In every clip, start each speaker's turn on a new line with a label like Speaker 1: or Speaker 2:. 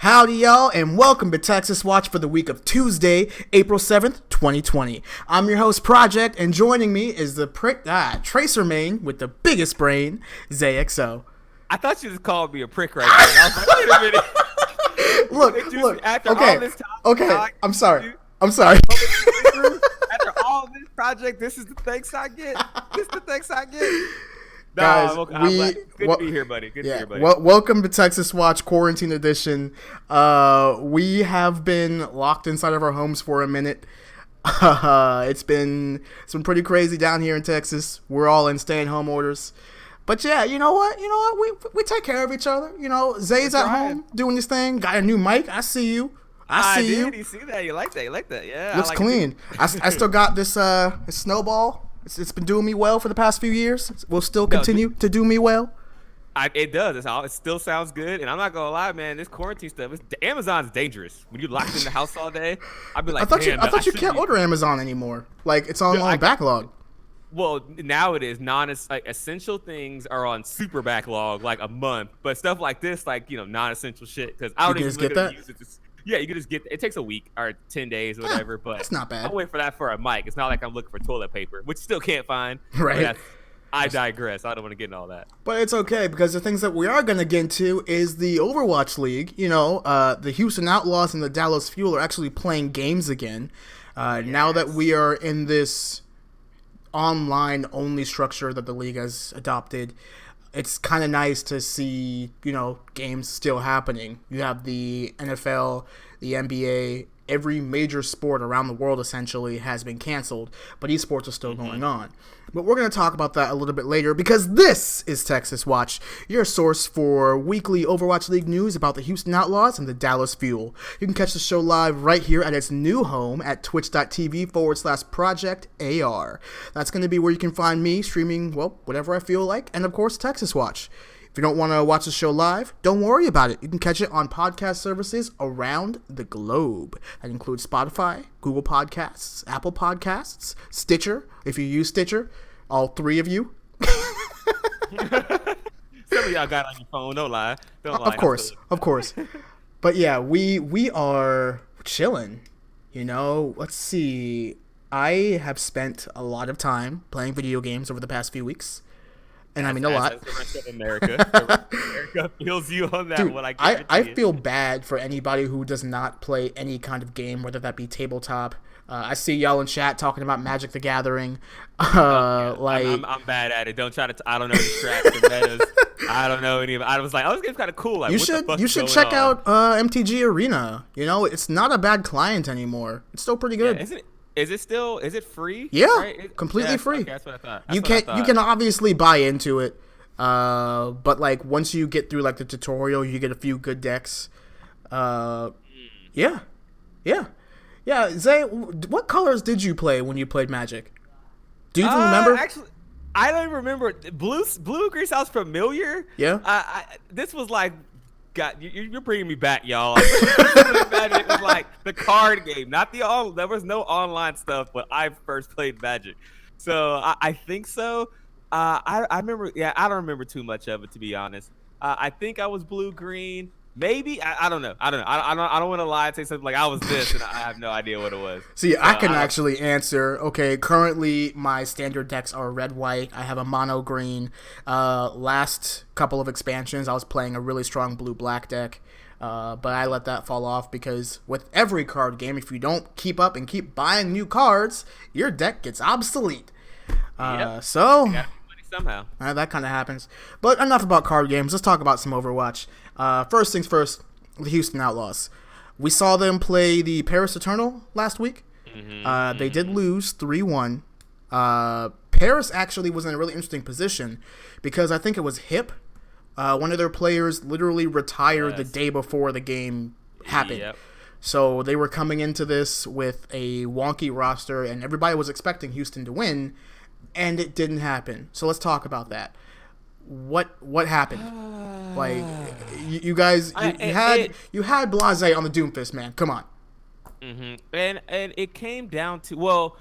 Speaker 1: Howdy, y'all, and welcome to Texaswatch for the week of Tuesday, April 7th, 2020. I'm your host, Project, and joining me is the Tracer main with the biggest brain, Zay.
Speaker 2: I thought you just called me a prick right there. I was like, wait a minute.
Speaker 1: Look.
Speaker 2: After
Speaker 1: Okay,
Speaker 2: all this time,
Speaker 1: okay. I'm sorry.
Speaker 2: After all this project, this is the thanks I get. This is the thanks I get.
Speaker 1: Guys,
Speaker 2: good to be here, buddy. Good to be here, buddy.
Speaker 1: Welcome to Texaswatch Quarantine Edition. We have been locked inside of our homes for a minute. It's been pretty crazy down here in Texas. We're all in stay-at-home orders. But yeah, you know what? We take care of each other. You know, Zay's at home doing his thing. Got a new mic. I see you. I see you.
Speaker 2: You see that? You like that? Yeah.
Speaker 1: Looks clean. I still got this snowball. It's been doing me well for the past few years. Will still continue to do me well.
Speaker 2: It does. It still sounds good. And I'm not gonna lie, man. This quarantine stuff, Amazon's dangerous. When you're locked in the house all day, I'd be like,
Speaker 1: I thought you can't order Amazon anymore. Like it's on backlog.
Speaker 2: Well, now it is essential things are on super backlog, like a month. But stuff like this, non-essential shit, because I don't even
Speaker 1: get that.
Speaker 2: Use it. Yeah, you can just get it. Takes a week or 10 days or whatever, but
Speaker 1: that's not bad.
Speaker 2: I'll wait for that for a mic. It's not like I'm looking for toilet paper, which still can't find.
Speaker 1: Right.
Speaker 2: I digress. I don't want to get into all that.
Speaker 1: But it's okay, because the things that we are going to get into is the Overwatch League. You know, the Houston Outlaws and the Dallas Fuel are actually playing games again. Now that we are in this online-only structure that the league has adopted, it's kind of nice to see, games still happening. You have the NFL, the NBA, every major sport around the world essentially has been canceled, but esports are still going on. But we're going to talk about that a little bit later, because this is Texas Watch, your source for weekly Overwatch League news about the Houston Outlaws and the Dallas Fuel. You can catch the show live right here at its new home at twitch.tv/ProjectAR. That's going to be where you can find me streaming, whatever I feel like, and of course Texas Watch. If you don't want to watch the show live, don't worry about it. You can catch it on podcast services around the globe. That includes Spotify, Google Podcasts, Apple Podcasts, Stitcher, if you use Stitcher, all three of you.
Speaker 2: Some of y'all got on your phone, don't lie.
Speaker 1: Of course. But yeah, we are chilling. Let's see. I have spent a lot of time playing video games over the past few weeks. And I mean a lot.
Speaker 2: The rest of America. America feels you on that.
Speaker 1: Dude,
Speaker 2: one.
Speaker 1: I feel bad for anybody who does not play any kind of game, whether that be tabletop. I see y'all in chat talking about Magic the Gathering.
Speaker 2: I'm bad at it. Don't try to. I don't know the strats and metas. I don't know any of it. I was like, this game's kind of cool. Like,
Speaker 1: you should check out MTG Arena. It's not a bad client anymore. It's still pretty good.
Speaker 2: Yeah, is it free?
Speaker 1: Yeah,
Speaker 2: right?
Speaker 1: completely free.
Speaker 2: Okay, that's what I thought.
Speaker 1: You can obviously buy into it, but like once you get through like the tutorial, you get a few good decks. Yeah. Zay, what colors did you play when you played Magic? Do you even remember?
Speaker 2: Actually, I don't even remember. Blue and green sounds familiar.
Speaker 1: Yeah.
Speaker 2: This was like. God, you're bringing me back, y'all. It was like the card game, not there was no online stuff when I first played Magic. So I think so. I remember, I don't remember too much of it, to be honest. I think I was blue-green. Maybe I don't know. I don't want to lie and say something like I was this, and I have no idea what it was.
Speaker 1: See, I can actually answer. Okay, currently my standard decks are red-white. I have a mono green. Last couple of expansions, I was playing a really strong blue-black deck, but I let that fall off because with every card game, if you don't keep up and keep buying new cards, your deck gets obsolete. So.
Speaker 2: You gotta make money somehow.
Speaker 1: That kind of happens. But enough about card games. Let's talk about some Overwatch. First things first, the Houston Outlaws. We saw them play the Paris Eternal last week. They did lose 3-1. Paris actually was in a really interesting position because I think it was Hip. One of their players literally retired the day before the game happened.
Speaker 2: Yep.
Speaker 1: So they were coming into this with a wonky roster, and everybody was expecting Houston to win, and it didn't happen. So let's talk about that. What happened? Like you guys, you had Blase on the Doomfist, man. Come on.
Speaker 2: And it came down to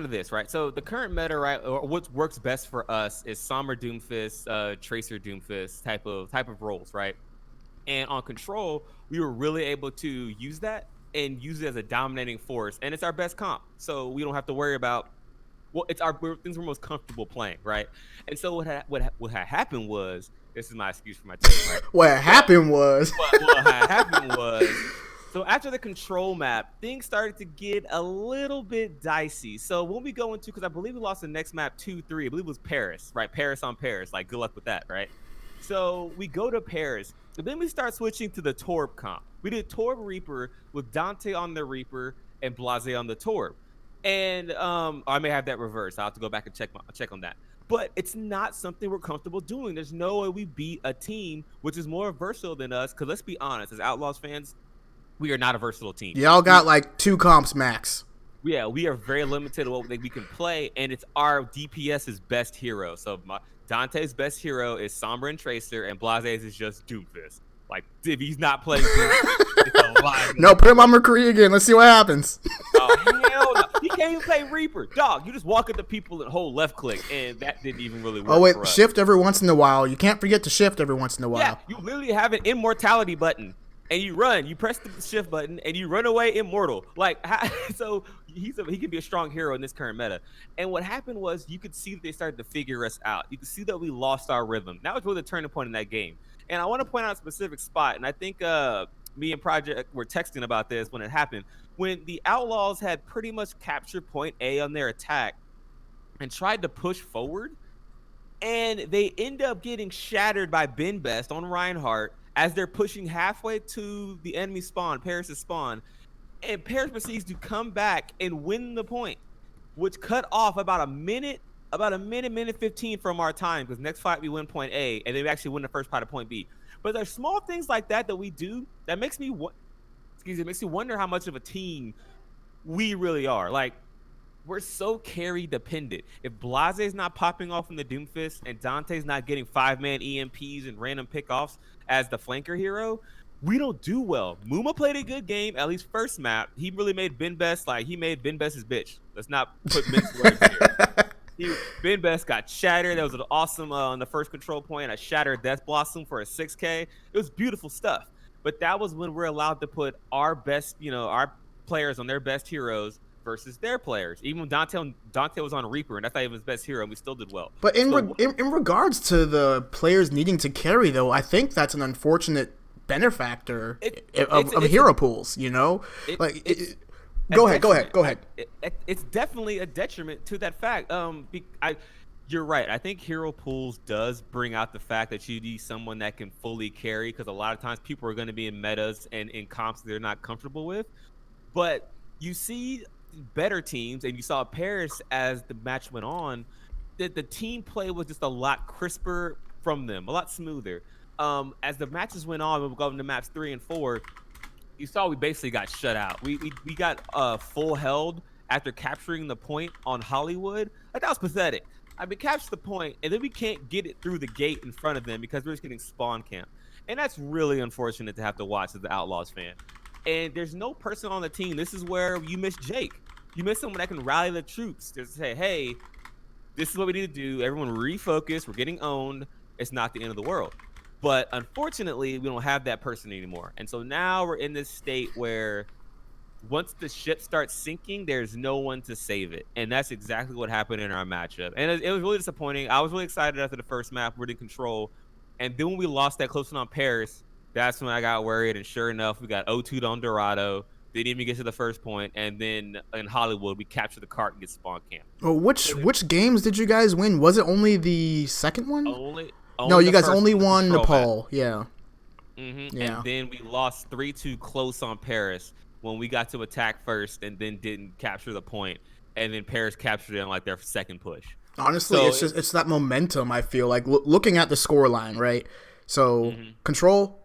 Speaker 2: this, right? So the current meta, right, or what works best for us is Sombra Doomfist, Tracer Doomfist type of roles, right? And on Control, we were really able to use that and use it as a dominating force. And it's our best comp. So we don't have to worry about, well, it's our things we're most comfortable playing, right? And so what had happened was, this is my excuse for my team, right?
Speaker 1: What happened was
Speaker 2: What had happened was, so after the Control map, things started to get a little bit dicey. So when we go into, because I believe we lost the next map 2-3, I believe it was Paris, right? Paris on Paris. Like, good luck with that, right? So we go to Paris, and then we start switching to the Torb comp. We did Torb Reaper with Dante on the Reaper and Blase on the Torb. And I may have that reversed. I'll have to go back and check on that. But it's not something we're comfortable doing. There's no way we beat a team which is more versatile than us. Because let's be honest, as Outlaws fans, we are not a versatile team.
Speaker 1: y'all got like 2 comps max.
Speaker 2: Yeah, we are very limited to what we can play, and it's our DPS's best hero. So Dante's best hero is Sombra and Tracer, and Blaze's is just Doomfist. Like, if he's not playing Doomfist, it's a lie.
Speaker 1: No, put him on McCree again. Let's see what happens.
Speaker 2: Oh, hell no. He can't even play Reaper. Dog, you just walk at the people and hold left click, and that didn't even really work.
Speaker 1: Oh, wait,
Speaker 2: for us.
Speaker 1: shift every once in a while. You can't forget to shift every once in a while.
Speaker 2: Yeah, you literally have an immortality button. And you run, you press the shift button, and you run away immortal. Like, so he can be a strong hero in this current meta. And what happened was, you could see that they started to figure us out. You could see that we lost our rhythm. That was really the turning point in that game. And I want to point out a specific spot. And I think me and Project were texting about this when it happened. When the Outlaws had pretty much captured point A on their attack and tried to push forward, and they end up getting shattered by Ben Best on Reinhardt as they're pushing halfway to the enemy spawn, Paris' spawn, and Paris proceeds to come back and win the point, which cut off about a minute 15 from our time, because next fight we win point A, and then we actually win the first fight of point B. But there's small things like that we do that makes me wonder how much of a team we really are. Like, we're so carry dependent. If Blaze's not popping off in the Doomfist and Dante's not getting 5-man EMPs and random pickoffs as the flanker hero, we don't do well. Muma played a good game, at least first map. He really made Ben Best, he made Ben Best his bitch. Let's not put minced words here. Ben Best got shattered. That was an awesome on the first control point. I shattered Death Blossom for a 6K. It was beautiful stuff. But that was when we're allowed to put our best, our players on their best heroes versus their players. Even when Dante was on Reaper, and that's not even his best hero, and we still did well.
Speaker 1: But in regards to the players needing to carry, though, I think that's an unfortunate benefactor of hero pools. Go ahead.
Speaker 2: It's definitely a detriment to that fact. You're right. I think hero pools does bring out the fact that you need someone that can fully carry, because a lot of times people are going to be in metas and in comps they're not comfortable with. But you see better teams, and you saw Paris as the match went on, that the team play was just a lot crisper from them, a lot smoother. As the matches went on, we were going to maps 3 and 4, you saw we basically got shut out. We got full held after capturing the point on Hollywood. Like, that was pathetic. I mean, capture the point, and then we can't get it through the gate in front of them because we're just getting spawn camp. And that's really unfortunate to have to watch as the Outlaws fan. And there's no person on the team. This is where you miss Jake. You miss someone that can rally the troops to say, hey, this is what we need to do. Everyone refocus. We're getting owned. It's not the end of the world. But unfortunately, we don't have that person anymore. And so now we're in this state where once the ship starts sinking, there's no one to save it. And that's exactly what happened in our matchup. And it was really disappointing. I was really excited after the first map. We're in control. And then when we lost that close one on Paris, that's when I got worried. And sure enough, we got 0-2'd on Dorado. Didn't even get to the first point. And then in Hollywood, we captured the cart and get spawn camp.
Speaker 1: Well, which games did you guys win? Was it only the second one?
Speaker 2: No,
Speaker 1: you guys only won Nepal. Yeah.
Speaker 2: Mm-hmm.
Speaker 1: Yeah.
Speaker 2: And then we lost 3-2 close on Paris when we got to attack first and then didn't capture the point. And then Paris captured it on their second push.
Speaker 1: Honestly, so it's that momentum, I feel like. Looking at the scoreline, right? So, Control,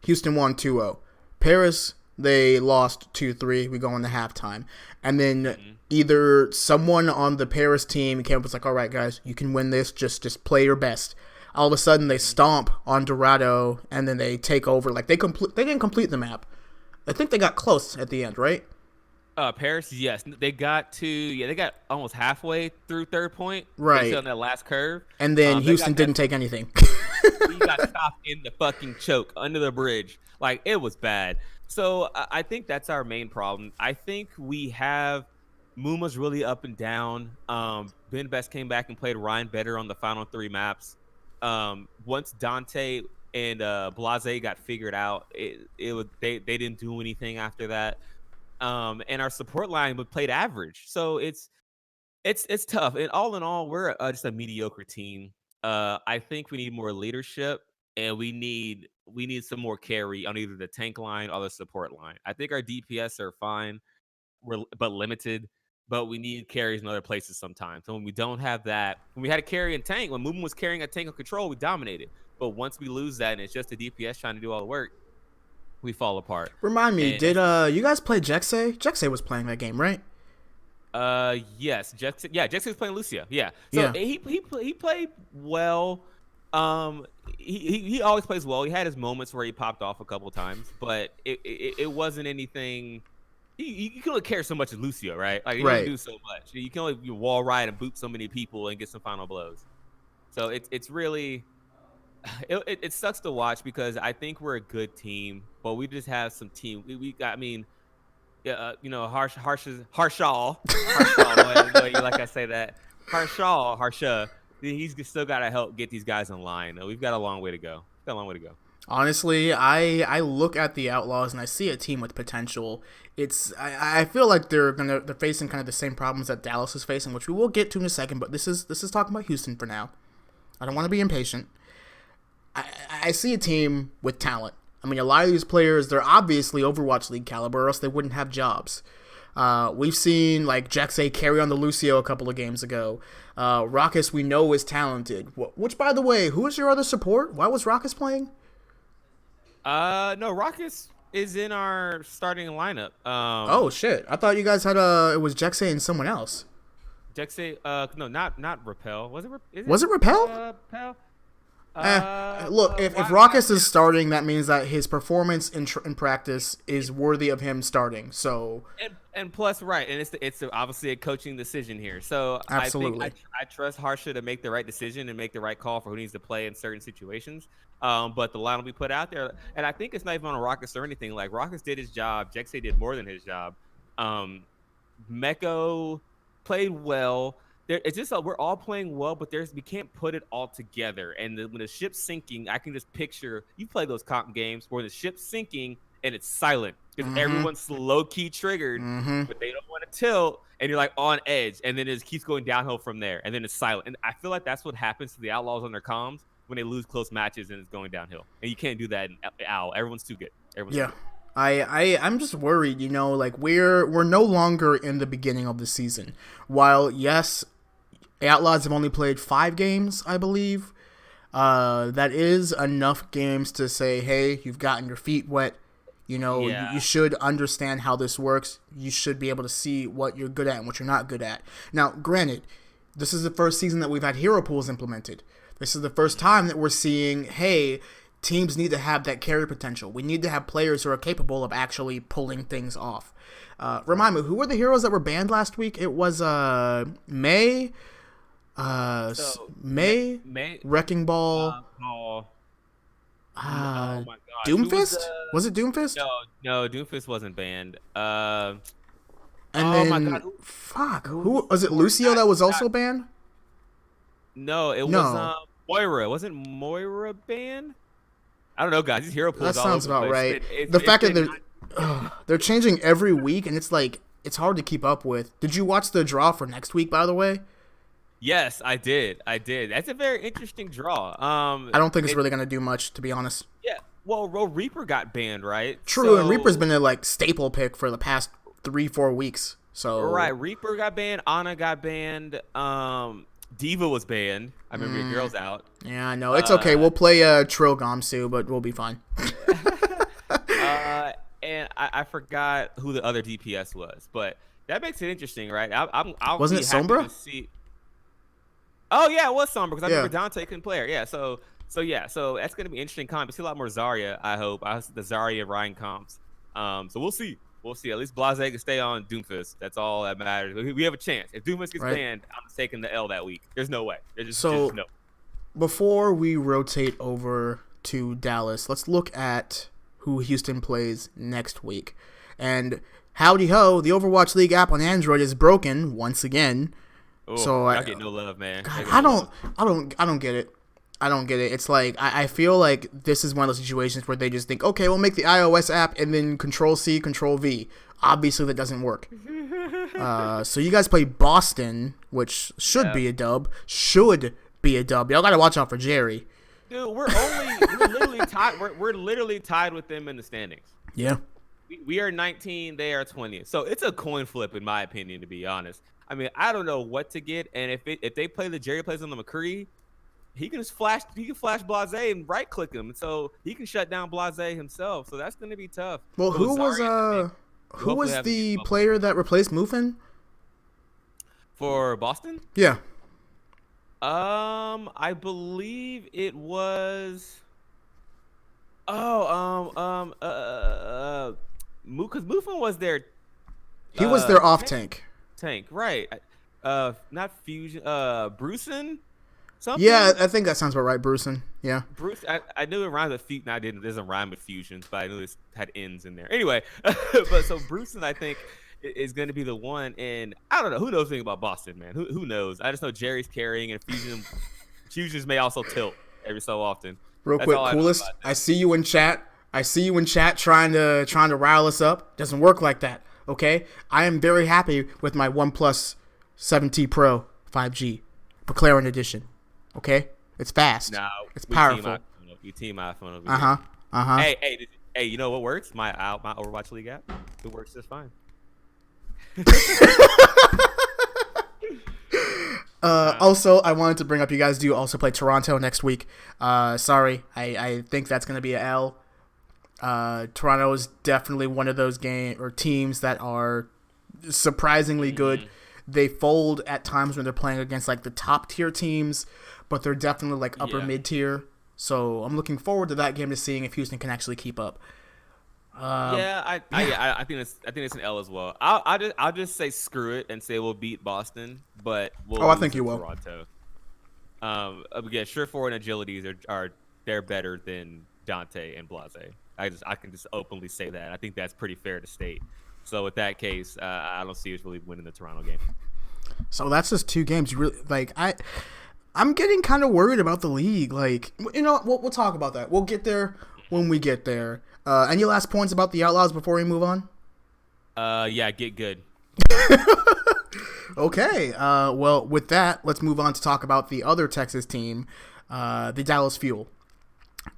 Speaker 1: Houston won 2-0. Paris, they lost 2-3. We go into halftime. And then either someone on the Paris team came up and was like, all right, guys, you can win this. Just play your best. All of a sudden, they stomp on Dorado, and then they take over. Like, they didn't complete the map. I think they got close at the end, right?
Speaker 2: Paris, yes. They got almost halfway through third point.
Speaker 1: Right.
Speaker 2: On that last curve.
Speaker 1: And then Houston didn't take anything.
Speaker 2: He got stopped in the fucking choke under the bridge. Like, it was bad. So I think that's our main problem. I think we have Muma's really up and down. Ben Best came back and played Ryan better on the final 3 maps. Once Dante and Blase got figured out, they didn't do anything after that. And our support line would played average. So it's tough. And all in all, we're just a mediocre team. I think we need more leadership, and we need some more carry on either the tank line or the support line. I think our DPS are fine, but limited. But we need carries in other places sometimes. So when we don't have that, when we had a carry and tank, when Movement was carrying a tank of control, we dominated. But once we lose that, and it's just the DPS trying to do all the work, we fall apart.
Speaker 1: Remind me, did you guys play Jexay? Jexay was playing that game, right?
Speaker 2: Yes, Jexay was playing Lucia. Yeah, so
Speaker 1: Yeah.
Speaker 2: he played well. He always plays well. He had his moments where he popped off a couple times, but it wasn't anything. You can only care so much as Lucio, right? Like, you
Speaker 1: Right.
Speaker 2: don't do so much. You can only wall ride and boot so many people and get some final blows. So it's really it sucks to watch because I think we're a good team, but we just have some team. We got, I mean, yeah, Harshal, like I say that, Harsha. He's still got to help get these guys in line. We've got a long way to go.
Speaker 1: Honestly, I look at the Outlaws and I see a team with potential. I feel like they're facing kind of the same problems that Dallas is facing, which we will get to in a second. But this is talking about Houston for now. I don't want to be impatient. I see a team with talent. I mean, a lot of these players, they're obviously Overwatch League caliber, or else they wouldn't have jobs. We've seen, like, Jexay carry on the Lucio a couple of games ago. Raucus, we know, is talented. Which, by the way, who is your other support? Why was Raucus playing?
Speaker 2: No, Raucus is in our starting lineup.
Speaker 1: Oh, shit. I thought you guys had, it was Jexay and someone else.
Speaker 2: Jexay, no, not Repel. Was it?
Speaker 1: Was it Repel?
Speaker 2: Repel?
Speaker 1: Look, if Raucus is starting, that means that his performance in practice is worthy of him starting. So,
Speaker 2: and plus, right, and it's obviously a coaching decision here. So
Speaker 1: absolutely,
Speaker 2: I trust Harsha to make the right decision and make the right call for who needs to play in certain situations. But the line will be put out there, and I think it's not even on Raucus or anything. Like, Raucus did his job, Jexay did more than his job. Meko played well. It's just we're all playing well, but we can't put it all together. And when the ship's sinking, I can just picture, you play those comp games where the ship's sinking and it's silent because everyone's low key triggered, but they don't want to tilt, and you're like on edge, and then it just keeps going downhill from there, and then it's silent. And I feel like that's what happens to the Outlaws on their comms when they lose close matches and it's going downhill. And you can't do that in OWL. Everyone's too good. Too good.
Speaker 1: I'm just worried, like we're no longer in the beginning of the season. While yes, Outlaws have only played 5 games, I believe. That is enough games to say, hey, you've gotten your feet wet. You should understand how this works. You should be able to see what you're good at and what you're not good at. Now, granted, this is the first season that we've had hero pools implemented. This is the first time that we're seeing, hey, teams need to have that carry potential. We need to have players who are capable of actually pulling things off. Remind me, who were the heroes that were banned last week? It was May... May, Wrecking Ball,
Speaker 2: oh
Speaker 1: my God, Doomfist? Was it Doomfist?
Speaker 2: No, Doomfist wasn't banned.
Speaker 1: And then, my God, fuck, who was it? Lucio that was also banned?
Speaker 2: No, it was Moira. Wasn't Moira banned? I don't know, guys. These hero pools.
Speaker 1: That sounds about right. The fact that they're changing every week, and it's hard to keep up with. Did you watch the draw for next week, by the way?
Speaker 2: Yes, I did. That's a very interesting draw.
Speaker 1: I don't think it's really gonna do much, to be honest.
Speaker 2: Yeah. Well, Reaper got banned, right?
Speaker 1: True, and Reaper's been a staple pick for the past 3-4 weeks. So
Speaker 2: right, Reaper got banned. Ana got banned. Diva was banned. I remember your girl's out.
Speaker 1: Yeah, I know. It's okay. We'll play Trill Gomsu, but we'll be fine.
Speaker 2: And I forgot who the other DPS was, but that makes it interesting, right?
Speaker 1: Wasn't it Sombra?
Speaker 2: Oh yeah, it was Sombra because I remember Dante couldn't play her. Yeah, so that's gonna be interesting comp. We see a lot more Zarya. I hope the Zarya Ryan comps. So we'll see. At least Blase can stay on Doomfist. That's all that matters. We have a chance. If Doomfist gets banned, I'm taking the L that week. There's no way. There's just no.
Speaker 1: before we rotate over to Dallas, let's look at who Houston plays next week. And howdy ho, the Overwatch League app on Android is broken once again.
Speaker 2: Ooh,
Speaker 1: so
Speaker 2: I get no love, man.
Speaker 1: God, I don't get it. I don't get it. It's like I feel like this is one of those situations where they just think, okay, we'll make the iOS app and then Control-C, Control-V. Obviously, that doesn't work. So you guys play Boston, which should be a dub. Should be a dub. Y'all gotta watch out for Jerry.
Speaker 2: Dude, we're literally tied. We're literally tied with them in the standings.
Speaker 1: Yeah.
Speaker 2: We are 19. They are 20. So it's a coin flip, in my opinion, to be honest. I mean, I don't know what to get, and if they play the Jerry plays on the McCree, he can just flash Blase and right click him, so he can shut down Blase himself. So that's gonna be tough.
Speaker 1: Well, who was the player that replaced Muffin
Speaker 2: for Boston?
Speaker 1: Yeah.
Speaker 2: I believe it was. Because Muffin was their.
Speaker 1: He was their off tank.
Speaker 2: Tank, right? Not Fusion. Brucein. Something?
Speaker 1: Yeah, I think that sounds about right, Brucein. Yeah.
Speaker 2: Bruce, I knew it rhymed with feet. No, I didn't. It doesn't rhyme with fusions, but I knew it had ends in there. Anyway, but so Brucein, I think, is going to be the one. And I don't know. Who knows anything about Boston, man? Who knows? I just know Jerry's carrying, and fusions may also tilt every so often.
Speaker 1: Real quick, Coolest. I see you in chat. Trying to rile us up. Doesn't work like that. Okay. I am very happy with my OnePlus 7T Pro 5G McLaren edition. Okay, it's fast.
Speaker 2: No,
Speaker 1: it's powerful.
Speaker 2: You team iPhone over here. Hey, you know what works? My Overwatch League app. It works just fine.
Speaker 1: Also, I wanted to bring up, you guys do also play Toronto next week. Sorry, I think that's going to be an L. Toronto is definitely one of those teams that are surprisingly good. They fold at times when they're playing against like the top tier teams, but they're definitely like upper mid tier. So I'm looking forward to that game to seeing if Houston can actually keep up.
Speaker 2: I think it's an L as well. I'll just say screw it and say we'll beat Boston, but we'll
Speaker 1: I think you will.
Speaker 2: Toronto. Again, Surefour and Agilities are they're better than Dante and Blase. I can just openly say that. I think that's pretty fair to state. So with that case, I don't see us really winning the Toronto game.
Speaker 1: So that's just 2 games. You really like I'm getting kind of worried about the league. Like, you know, we'll talk about that. We'll get there when we get there. Any last points about the Outlaws before we move on?
Speaker 2: Yeah, get good.
Speaker 1: Okay. Well, with that, let's move on to talk about the other Texas team, the Dallas Fuel.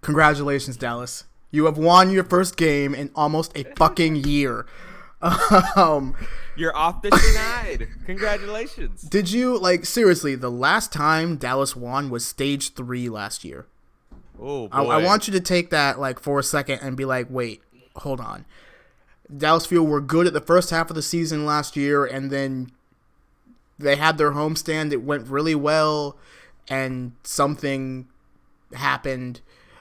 Speaker 1: Congratulations, Dallas. You have won your first game in almost a fucking year.
Speaker 2: You're off the schneid. Congratulations.
Speaker 1: Did you, like, seriously, the last time Dallas won was stage 3 last year.
Speaker 2: Oh, boy.
Speaker 1: I want you to take that, like, for a second and be like, wait, hold on. Dallas Fuel were good at the first half of the season last year, and then they had their homestand. It went really well, and something happened.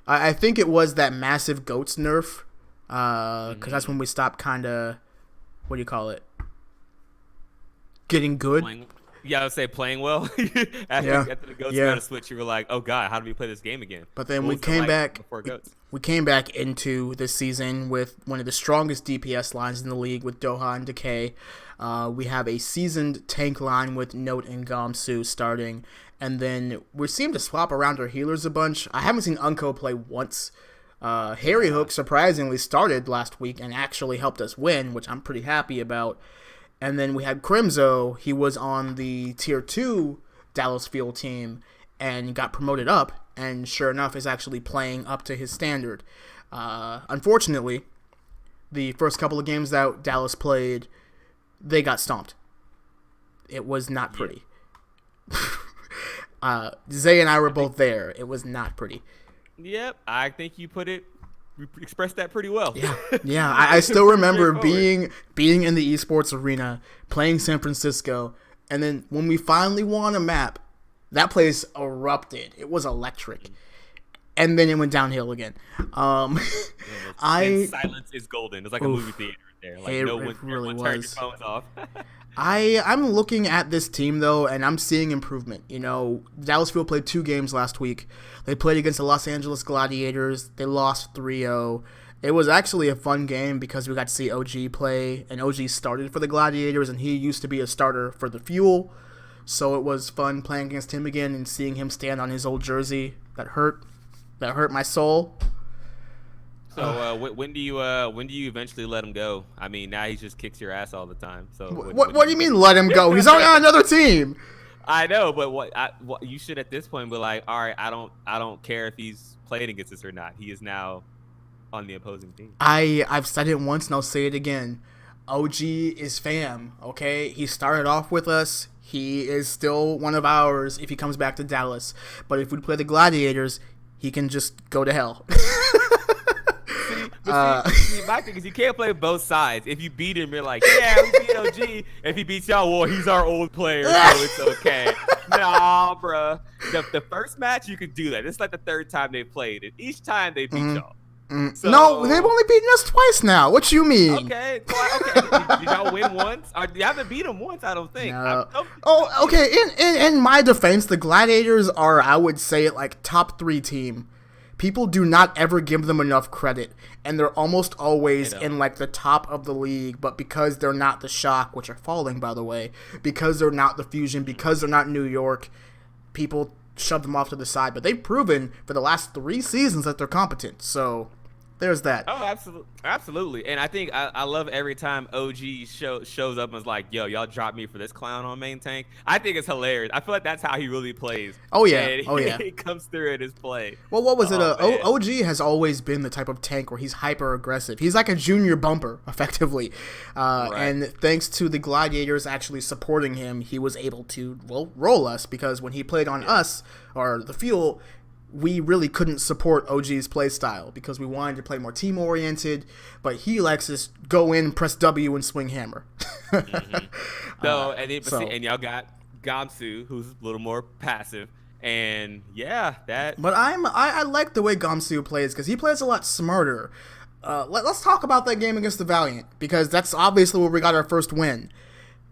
Speaker 1: I think it was that massive GOATS nerf, because that's when we stopped kind of, what do you call it? Getting good.
Speaker 2: I would say playing well. after the GOATS got a switch, you were like, oh god, how do we play this game again?
Speaker 1: But then we came back into this season with one of the strongest DPS lines in the league with Doha and Decay. We have a seasoned tank line with Note and Gamsu starting, and then we seem to swap around our healers a bunch. I haven't seen Unko play once. Harry Hook surprisingly started last week and actually helped us win, which I'm pretty happy about. And then we had Crimzo. He was on the Tier 2 Dallas Fuel team and got promoted up, and sure enough is actually playing up to his standard. Unfortunately, the first couple of games that Dallas played, they got stomped. It was not pretty. Zay and I were both there. It was not pretty.
Speaker 2: Yep, I think you expressed that pretty well.
Speaker 1: Yeah. I still remember being in the esports arena, playing San Francisco, and then when we finally won a map, that place erupted. It was electric. and then it went downhill again.
Speaker 2: And silence is golden. It's like a movie theater there. Like
Speaker 1: it really
Speaker 2: everyone turned
Speaker 1: was.
Speaker 2: your phones off.
Speaker 1: I'm looking at this team, though, and I'm seeing improvement. Dallas Fuel played 2 games last week. They played against the Los Angeles Gladiators. They lost 3-0. It was actually a fun game because we got to see OG play, and OG started for the Gladiators, and he used to be a starter for the Fuel. So it was fun playing against him again and seeing him stand on his old jersey. That hurt my soul.
Speaker 2: So when do you eventually let him go? I mean, now he just kicks your ass all the time. So
Speaker 1: what do you mean let him go? He's already on another team.
Speaker 2: I know, but what you should at this point be like, all right, I don't care if he's playing against us or not. He is now on the opposing team.
Speaker 1: I've said it once and I'll say it again. OG is fam, okay? He started off with us. He is still one of ours if he comes back to Dallas. But if we play the Gladiators, he can just go to hell.
Speaker 2: See, my thing is you can't play both sides. If you beat him, you're like, yeah, we beat OG. If he beats y'all, well, he's our old player, so it's okay. Nah, bruh. The first match, you could do that. It's like the 3rd time they played it. Each time they beat y'all. So,
Speaker 1: no, they've only beaten us twice now. What you mean?
Speaker 2: Okay. Did y'all win once? You haven't beat them once, I don't think.
Speaker 1: No. Okay. In my defense, the Gladiators are, I would say, like top 3 team. People do not ever give them enough credit, and they're almost always in like the top of the league. But because they're not the Shock, which are falling by the way, because they're not the Fusion, because they're not New York, people shove them off to the side. But they've proven for the last 3 seasons that they're competent. So there's that.
Speaker 2: Oh, absolutely. And I think I love every time OG shows up and is like, yo, y'all dropped me for this clown on main tank. I think it's hilarious. I feel like that's how he really plays.
Speaker 1: Oh, yeah.
Speaker 2: And he comes through in his play.
Speaker 1: Well, what was it? OG has always been the type of tank where he's hyper aggressive. He's like a junior bumper, effectively. Right. And thanks to the Gladiators actually supporting him, he was able to, roll us, because when he played on us, or the Fuel, we really couldn't support OG's play style because we wanted to play more team oriented, but he likes to go in, press W, and swing hammer.
Speaker 2: And y'all got Gamsu, who's a little more passive, and that.
Speaker 1: But I like the way Gamsu plays because he plays a lot smarter. Let's talk about that game against the Valiant, because that's obviously where we got our first win.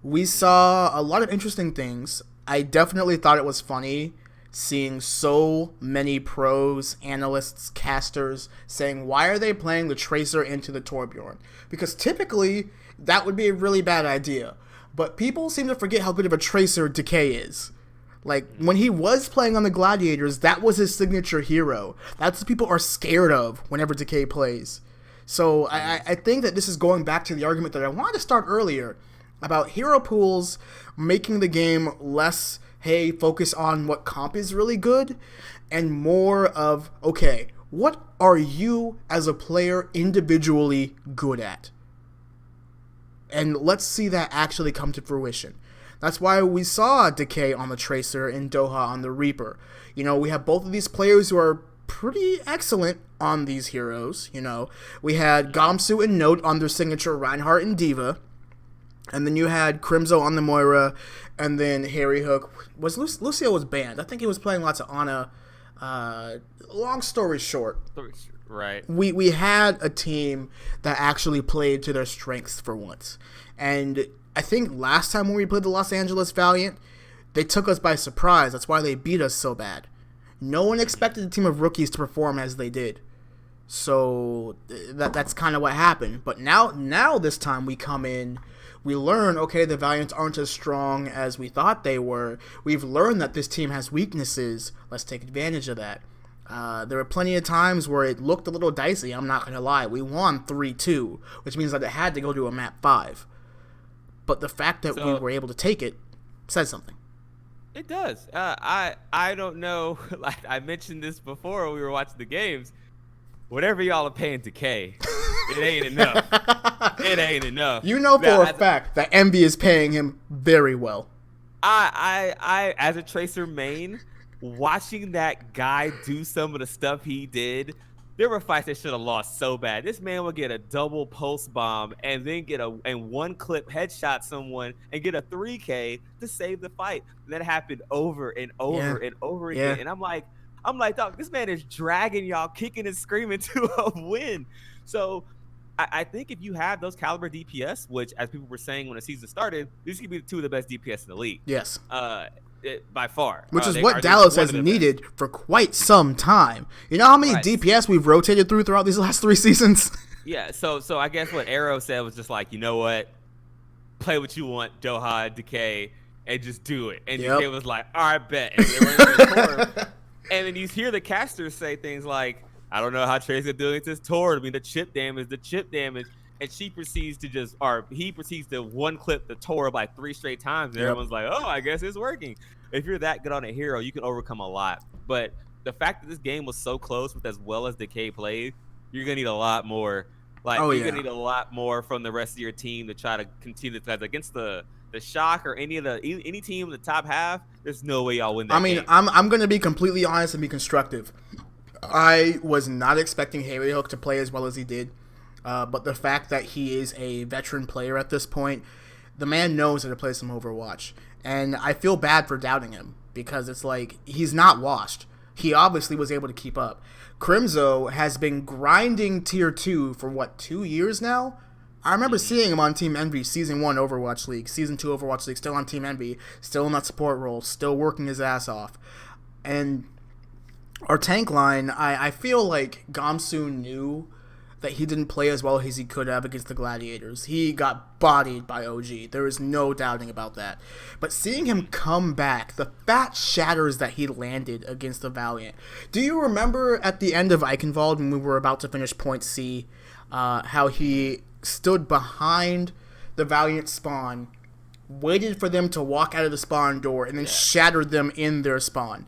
Speaker 1: We saw a lot of interesting things. I definitely thought it was funny seeing so many pros, analysts, casters saying, why are they playing the Tracer into the Torbjorn? Because typically, that would be a really bad idea. But people seem to forget how good of a Tracer Decay is. Like, when he was playing on the Gladiators, that was his signature hero. That's what people are scared of whenever Decay plays. So I think that this is going back to the argument that I wanted to start earlier about hero pools making the game less, hey, focus on what comp is really good, and more of, okay, what are you as a player individually good at? And let's see that actually come to fruition. That's why we saw Decay on the Tracer and Doha on the Reaper. We have both of these players who are pretty excellent on these heroes. We had Gamsu and Note on their signature Reinhardt and Diva. And then you had Crimzo on the Moira, and then Harry Hook. Lucio was banned. I think he was playing lots of Ana. Long story short,
Speaker 2: right?
Speaker 1: We had a team that actually played to their strengths for once. And I think last time when we played the Los Angeles Valiant, they took us by surprise. That's why they beat us so bad. No one expected a team of rookies to perform as they did. So that's kind of what happened. But now this time we come in. We learn, okay, the Valiants aren't as strong as we thought they were. We've learned that this team has weaknesses. Let's take advantage of that. There were plenty of times where it looked a little dicey, I'm not going to lie. We won 3-2, which means that it had to go to a map 5. But the fact that we were able to take it says something.
Speaker 2: It does. I don't know. Like I mentioned this before when we were watching the games. Whatever y'all are paying Decay, it ain't enough. It ain't enough.
Speaker 1: For a fact that Envy is paying him very well.
Speaker 2: I as a Tracer main, watching that guy do some of the stuff he did, there were fights that should have lost so bad. This man would get a double pulse bomb and then and one clip headshot someone and get a 3K to save the fight. And that happened over and over and over again. And I'm like, I'm like, dog, this man is dragging y'all, kicking and screaming to a win. So I think if you have those caliber DPS, which as people were saying when the season started, these could be two of the best DPS in the league.
Speaker 1: Yes.
Speaker 2: By far.
Speaker 1: Which is what Dallas has needed for quite some time. You know how many DPS we've rotated throughout these last 3 seasons?
Speaker 2: Yeah, so I guess what Arrow said was just like, you know what? Play what you want, Doha, Decay, and just do it. And Decay was like, all right, bet. And they went into the Tor. And then you hear the casters say things like, I don't know how Tracer doing this Tor. I mean, the chip damage. And he proceeds to one clip the Tor like 3 straight times. And everyone's like, oh, I guess it's working. If you're that good on a hero, you can overcome a lot. But the fact that this game was so close with as well as Decay played, you're going to need a lot more. Like, you're going to need a lot more from the rest of your team to try to continue to against the Shock or any team in the top half. There's no way y'all win that game.
Speaker 1: I'm going to be completely honest and be constructive. I was not expecting Harry Hook to play as well as he did. But the fact that he is a veteran player at this point, the man knows how to play some Overwatch. And I feel bad for doubting him because it's like he's not washed. He obviously was able to keep up. Crimzo has been grinding tier 2 for 2 years now? I remember seeing him on Team Envy Season 1 Overwatch League, Season 2 Overwatch League, still on Team Envy, still in that support role, still working his ass off. And our tank line, I feel like Gamsu knew that he didn't play as well as he could have against the Gladiators. He got bodied by OG. There is no doubting about that. But seeing him come back, the fat shatters that he landed against the Valiant. Do you remember at the end of Eichenwald when we were about to finish point C, how he stood behind the Valiant spawn, waited for them to walk out of the spawn door, and then shattered them in their spawn?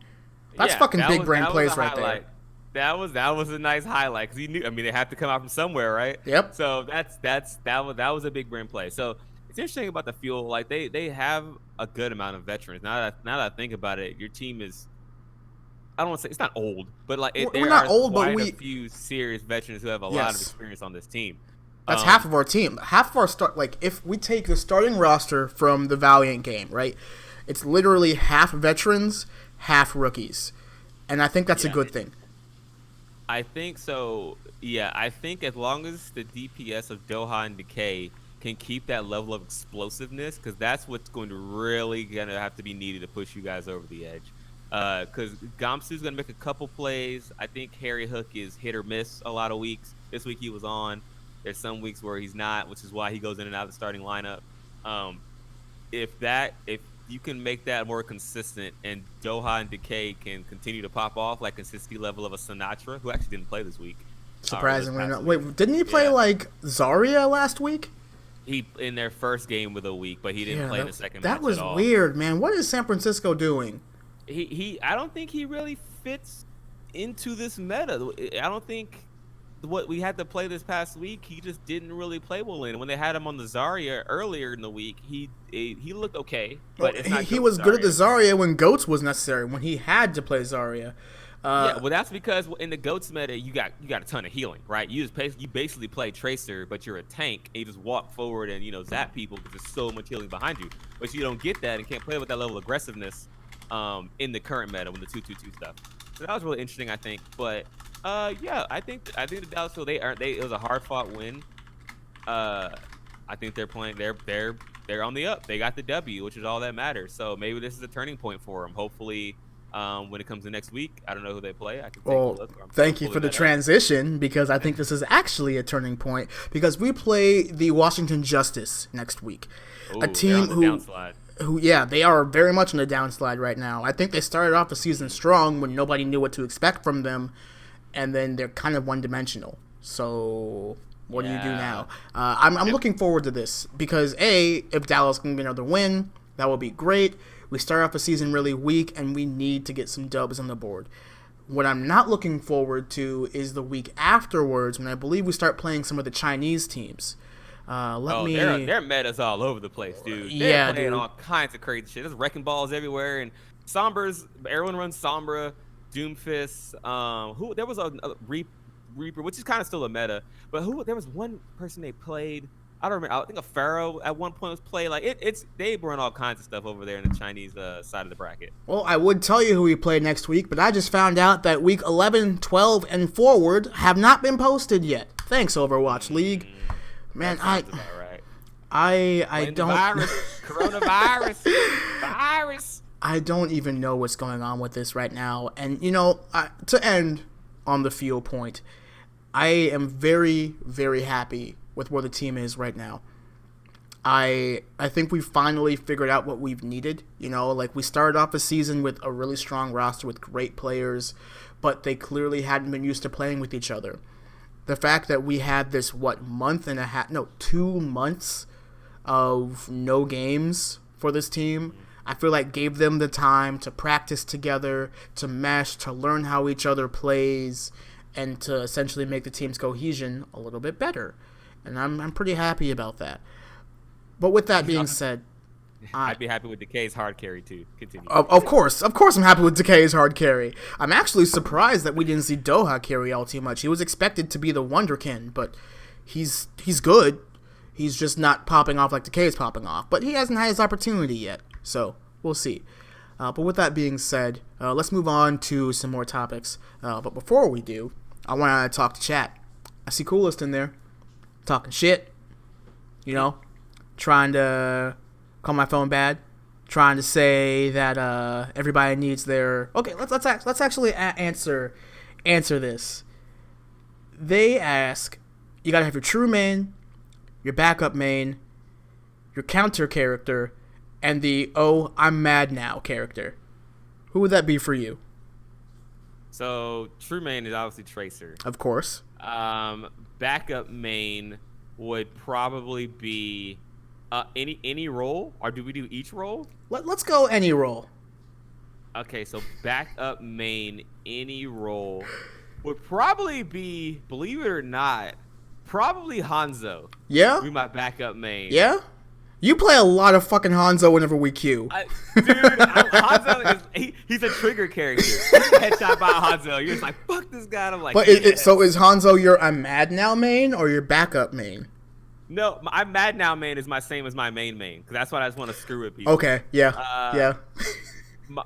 Speaker 1: That's fucking big brain plays right there.
Speaker 2: That was a nice highlight because he knew. I mean, they have to come out from somewhere, right?
Speaker 1: Yep.
Speaker 2: So that was a big brain play. So it's interesting about the Fuel. Like they have a good amount of veterans. Now that I think about it, your team is. I don't want to say it's not old, but like
Speaker 1: we're not old, but
Speaker 2: a few serious veterans who have a lot of experience on this team.
Speaker 1: That's half of our team. Half of our start. Like if we take the starting roster from the Valiant game, right? It's literally half veterans, half rookies, and I think that's a good thing.
Speaker 2: I think so. Yeah, I think as long as the DPS of Doha and Decay can keep that level of explosiveness, because that's what's going to have to be needed to push you guys over the edge. Because Gamsu's going to make a couple plays. I think Harry Hook is hit or miss a lot of weeks. This week he was on. There's some weeks where he's not, which is why he goes in and out of the starting lineup. If you can make that more consistent and Doha and Decay can continue to pop off like consistency level of a Sinatra, who actually didn't play this week.
Speaker 1: Surprisingly not. Wait, didn't he play like Zarya last week?
Speaker 2: He in their first game of the week, but he didn't play in the second match
Speaker 1: That was
Speaker 2: at all.
Speaker 1: weird, man. What is San Francisco doing?
Speaker 2: I don't think he really fits into this meta. I don't think what we had to play this past week, he just didn't really play well in. When they had him on the Zarya earlier in the week, he looked okay, but it's not
Speaker 1: he was good at the Zarya when Goats was necessary, when he had to play Zarya.
Speaker 2: Yeah, well, that's because in the Goats meta, you got a ton of healing, right? You basically play Tracer, but you're a tank, and you just walk forward and zap people because there's so much healing behind you. But you don't get that and can't play with that level of aggressiveness in the current meta with the 2-2-2 stuff. So that was really interesting, I think. But yeah, I think the Dallas Fuel, it was a hard fought win. I think they're playing. They're on the up. They got the W, which is all that matters. So maybe this is a turning point for them. Hopefully, when it comes to next week, I don't know who they play. I can take a look.
Speaker 1: Thank you for the transition, because I think this is actually a turning point, because we play the Washington Justice next week.
Speaker 2: Ooh,
Speaker 1: a team who they are very much on the downslide right now. I think they started off the season strong when nobody knew what to expect from them, and then they're kind of one-dimensional. So what do you do now? I'm looking forward to this because, if Dallas can get another win, that will be great. We start off the season really weak, and we need to get some dubs on the board. What I'm not looking forward to is the week afterwards, when I believe we start playing some of the Chinese teams.
Speaker 2: Their meta's all over the place, dude. They're playing all kinds of crazy shit. There's wrecking balls everywhere, and everyone runs Sombra, Doomfist. There was a Reaper, which is kind of still a meta, but there was one person they played I don't remember. I think a Pharaoh at one point was played. Like it's they run all kinds of stuff over there in the Chinese side of the bracket.
Speaker 1: Well, I would tell you who we play next week, but I just found out that week 11, 12, and forward have not been posted yet. Thanks, Overwatch League. Man,
Speaker 2: That sounds about right.
Speaker 1: I don't
Speaker 2: Coronavirus, virus.
Speaker 1: I don't even know what's going on with this right now. And to end on the feel point, I am very, very happy with where the team is right now. I think we finally figured out what we've needed. Like we started off a season with a really strong roster with great players, but they clearly hadn't been used to playing with each other. The fact that we had this 2 months of no games for this team, I feel like gave them the time to practice together, to mesh, to learn how each other plays, and to essentially make the team's cohesion a little bit better. And I'm pretty happy about that. But with that being said,
Speaker 2: I'd be happy with Decay's hard carry too. Continue.
Speaker 1: Of course, I'm happy with Decay's hard carry. I'm actually surprised that we didn't see Doha carry all too much. He was expected to be the wonderkin, but he's good. He's just not popping off like Decay's popping off. But he hasn't had his opportunity yet, so we'll see. But with that being said, let's move on to some more topics. But before we do, I want to talk to chat. I see Coolest in there, talking shit. Trying to call my phone bad, trying to say that everybody needs their. Okay, let's actually answer this. They ask, you gotta have your true main, your backup main, your counter character, and the "oh, I'm mad now" character. Who would that be for you?
Speaker 2: So true main is obviously Tracer.
Speaker 1: Of course.
Speaker 2: Backup main would probably be any role, or do we do each role?
Speaker 1: Let's go any role.
Speaker 2: Okay, so backup main, any role would probably be, believe it or not, probably Hanzo.
Speaker 1: Yeah?
Speaker 2: Be my backup main.
Speaker 1: Yeah? You play a lot of fucking Hanzo whenever we queue.
Speaker 2: Hanzo he's a trigger character. You get headshot by Hanzo, you're just like, fuck this guy. And I'm like,
Speaker 1: but so is Hanzo your I'm mad now main or your backup main?
Speaker 2: No, my mad now main is my same as my main because that's what I just want to screw with people.
Speaker 1: Okay, yeah, yeah.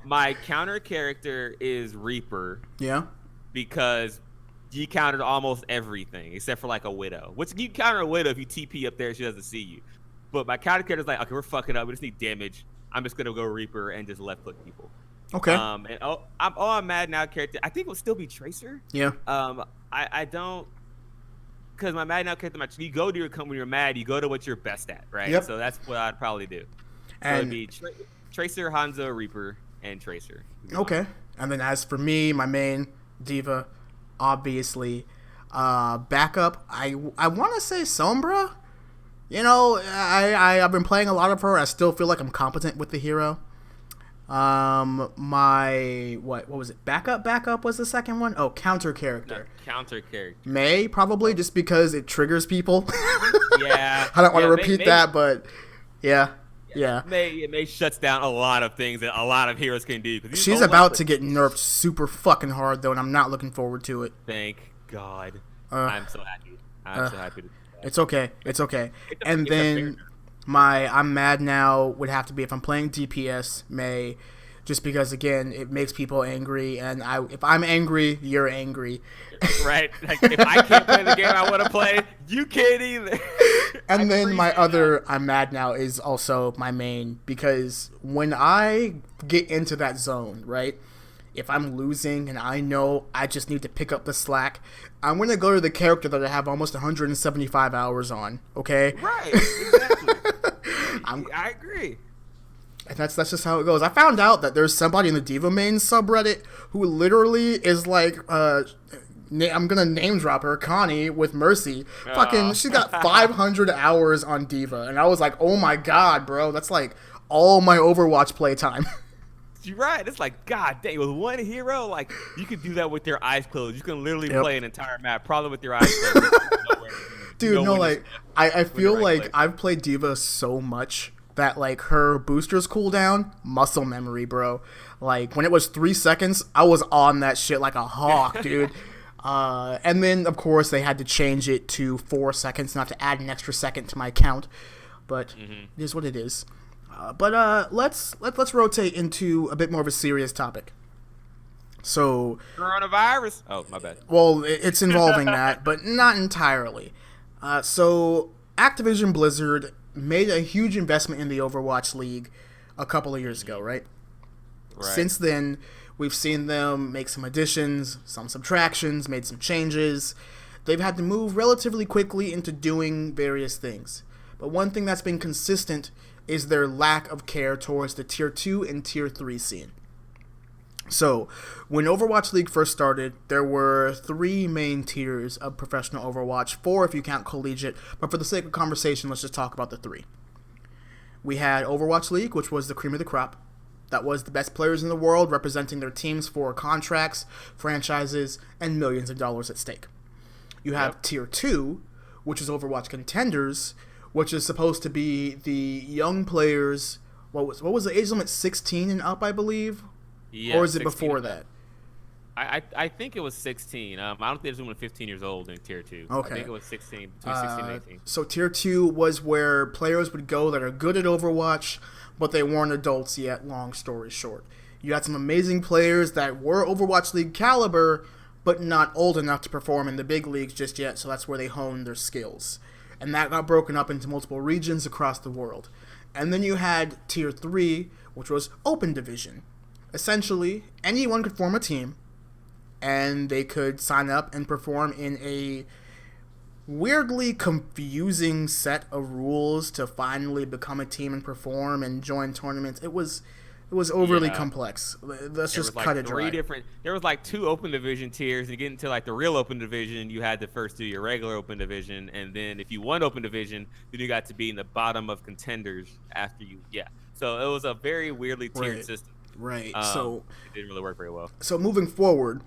Speaker 2: My counter character is Reaper.
Speaker 1: Yeah.
Speaker 2: Because you countered almost everything except for like a Widow. Which you counter a Widow if you TP up there, she doesn't see you. But my counter character is like, okay, we're fucking up. We just need damage. I'm just gonna go Reaper and just left click people.
Speaker 1: Okay.
Speaker 2: I'm mad now character. I think it would still be Tracer.
Speaker 1: Yeah.
Speaker 2: I don't. Because my mad now character, you go to when you're mad, you go to what you're best at, right?
Speaker 1: Yep.
Speaker 2: So that's what I'd probably do. So it'd be Tracer, Hanzo, Reaper, and Tracer.
Speaker 1: Okay. And then as for me, my main, Diva, obviously. Backup, I want to say Sombra. I've been playing a lot of her. I still feel like I'm competent with the hero. My what was it? Backup was the second one. Oh, counter character.
Speaker 2: No, counter character.
Speaker 1: May probably just because it triggers people.
Speaker 2: Yeah.
Speaker 1: I don't want to repeat that, but yeah.
Speaker 2: May shuts down a lot of things that a lot of heroes can do.
Speaker 1: She's about to get nerfed super fucking hard though, and I'm not looking forward to it.
Speaker 2: Thank God. I'm so happy. I'm so happy to do that.
Speaker 1: It's okay. And then my I'm mad now would have to be if I'm playing DPS, May, just because again it makes people angry, and if I'm angry, you're angry.
Speaker 2: Right. Like if I can't play the game I want to play, you can't either.
Speaker 1: And then my other I'm mad now is also my main, because when I get into that zone, right? If I'm losing and I know I just need to pick up the slack, I'm going to go to the character that I have almost 175 hours on, okay?
Speaker 2: Right, exactly. I agree.
Speaker 1: And that's just how it goes. I found out that there's somebody in the Diva main subreddit who literally is like, I'm going to name drop her, Connie with Mercy. Fucking, she's got 500 hours on Diva. And I was like, oh my God, bro, that's like all my Overwatch playtime.
Speaker 2: You're right. It's like, God dang, with one hero, like, you could do that with your eyes closed. You can literally play an entire map, probably with your eyes closed.
Speaker 1: Dude, no, like, I feel like I've played Diva so much that, like, her boosters cooldown, muscle memory, bro. Like, when it was 3 seconds, I was on that shit like a hawk, dude. And then, of course, they had to change it to 4 seconds, not to add an extra second to my count. But it is what it is. But let's rotate into a bit more of a serious topic. So
Speaker 2: coronavirus. Oh, my bad.
Speaker 1: Well, it's involving that, but not entirely. So Activision Blizzard made a huge investment in the Overwatch League a couple of years ago, right? Since then, we've seen them make some additions, some subtractions, made some changes. They've had to move relatively quickly into doing various things. But one thing that's been consistent is their lack of care towards the Tier 2 and Tier 3 scene. So, when Overwatch League first started, there were 3 main tiers of professional Overwatch, 4 if you count collegiate, but for the sake of conversation, let's just talk about the 3. We had Overwatch League, which was the cream of the crop. That was the best players in the world representing their teams for contracts, franchises, and millions of dollars at stake. You have Tier 2, which is Overwatch Contenders, which is supposed to be the young players. What was the age limit? 16 and up, I believe?
Speaker 2: Yeah,
Speaker 1: or is it before that?
Speaker 2: I think it was 16. I don't think there's only 15 years old in Tier 2.
Speaker 1: Okay.
Speaker 2: I think it was 16, between 16 and 18.
Speaker 1: So Tier 2 was where players would go that are good at Overwatch, but they weren't adults yet, long story short. You had some amazing players that were Overwatch League caliber, but not old enough to perform in the big leagues just yet, so that's where they honed their skills. And that got broken up into multiple regions across the world. And then you had Tier 3, which was Open Division. Essentially, anyone could form a team, and they could sign up and perform in a weirdly confusing set of rules to finally become a team and perform and join tournaments. It was overly complex. Let's just cut it dry.
Speaker 2: There was like 2 Open Division tiers, and to get into like the real Open Division, you had to first do your regular Open Division, and then if you won Open Division, then you got to be in the bottom of Contenders after you. Yeah, so it was a very weirdly tiered system.
Speaker 1: Right. So
Speaker 2: it didn't really work very well.
Speaker 1: So moving forward,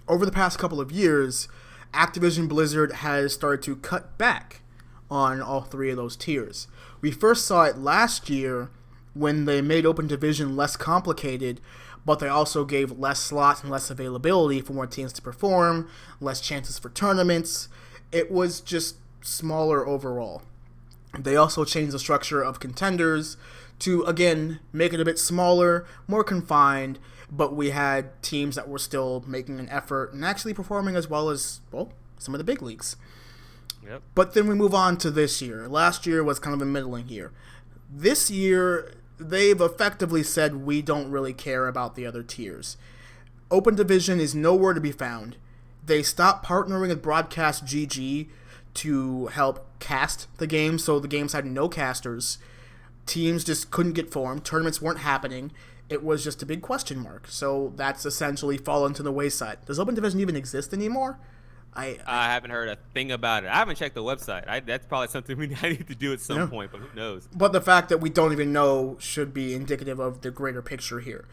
Speaker 1: over the past couple of years, Activision Blizzard has started to cut back on all 3 of those tiers. We first saw it last year when they made Open Division less complicated, but they also gave less slots and less availability for more teams to perform, less chances for tournaments. It was just smaller overall. They also changed the structure of Contenders to, again, make it a bit smaller, more confined, but we had teams that were still making an effort and actually performing as well as, well, some of the big leagues.
Speaker 2: Yep.
Speaker 1: But then we move on to this year. Last year was kind of a middling year. This year, they've effectively said we don't really care about the other tiers. Open Division is nowhere to be found. They stopped partnering with Broadcast GG to help cast the game, so the games had no casters. Teams just couldn't get formed. Tournaments weren't happening. It was just a big question mark. So that's essentially fallen to the wayside. Does Open Division even exist anymore? I
Speaker 2: haven't heard a thing about it. I haven't checked the website. That's probably something I need to do at some point, but who knows?
Speaker 1: But the fact that we don't even know should be indicative of the greater picture here.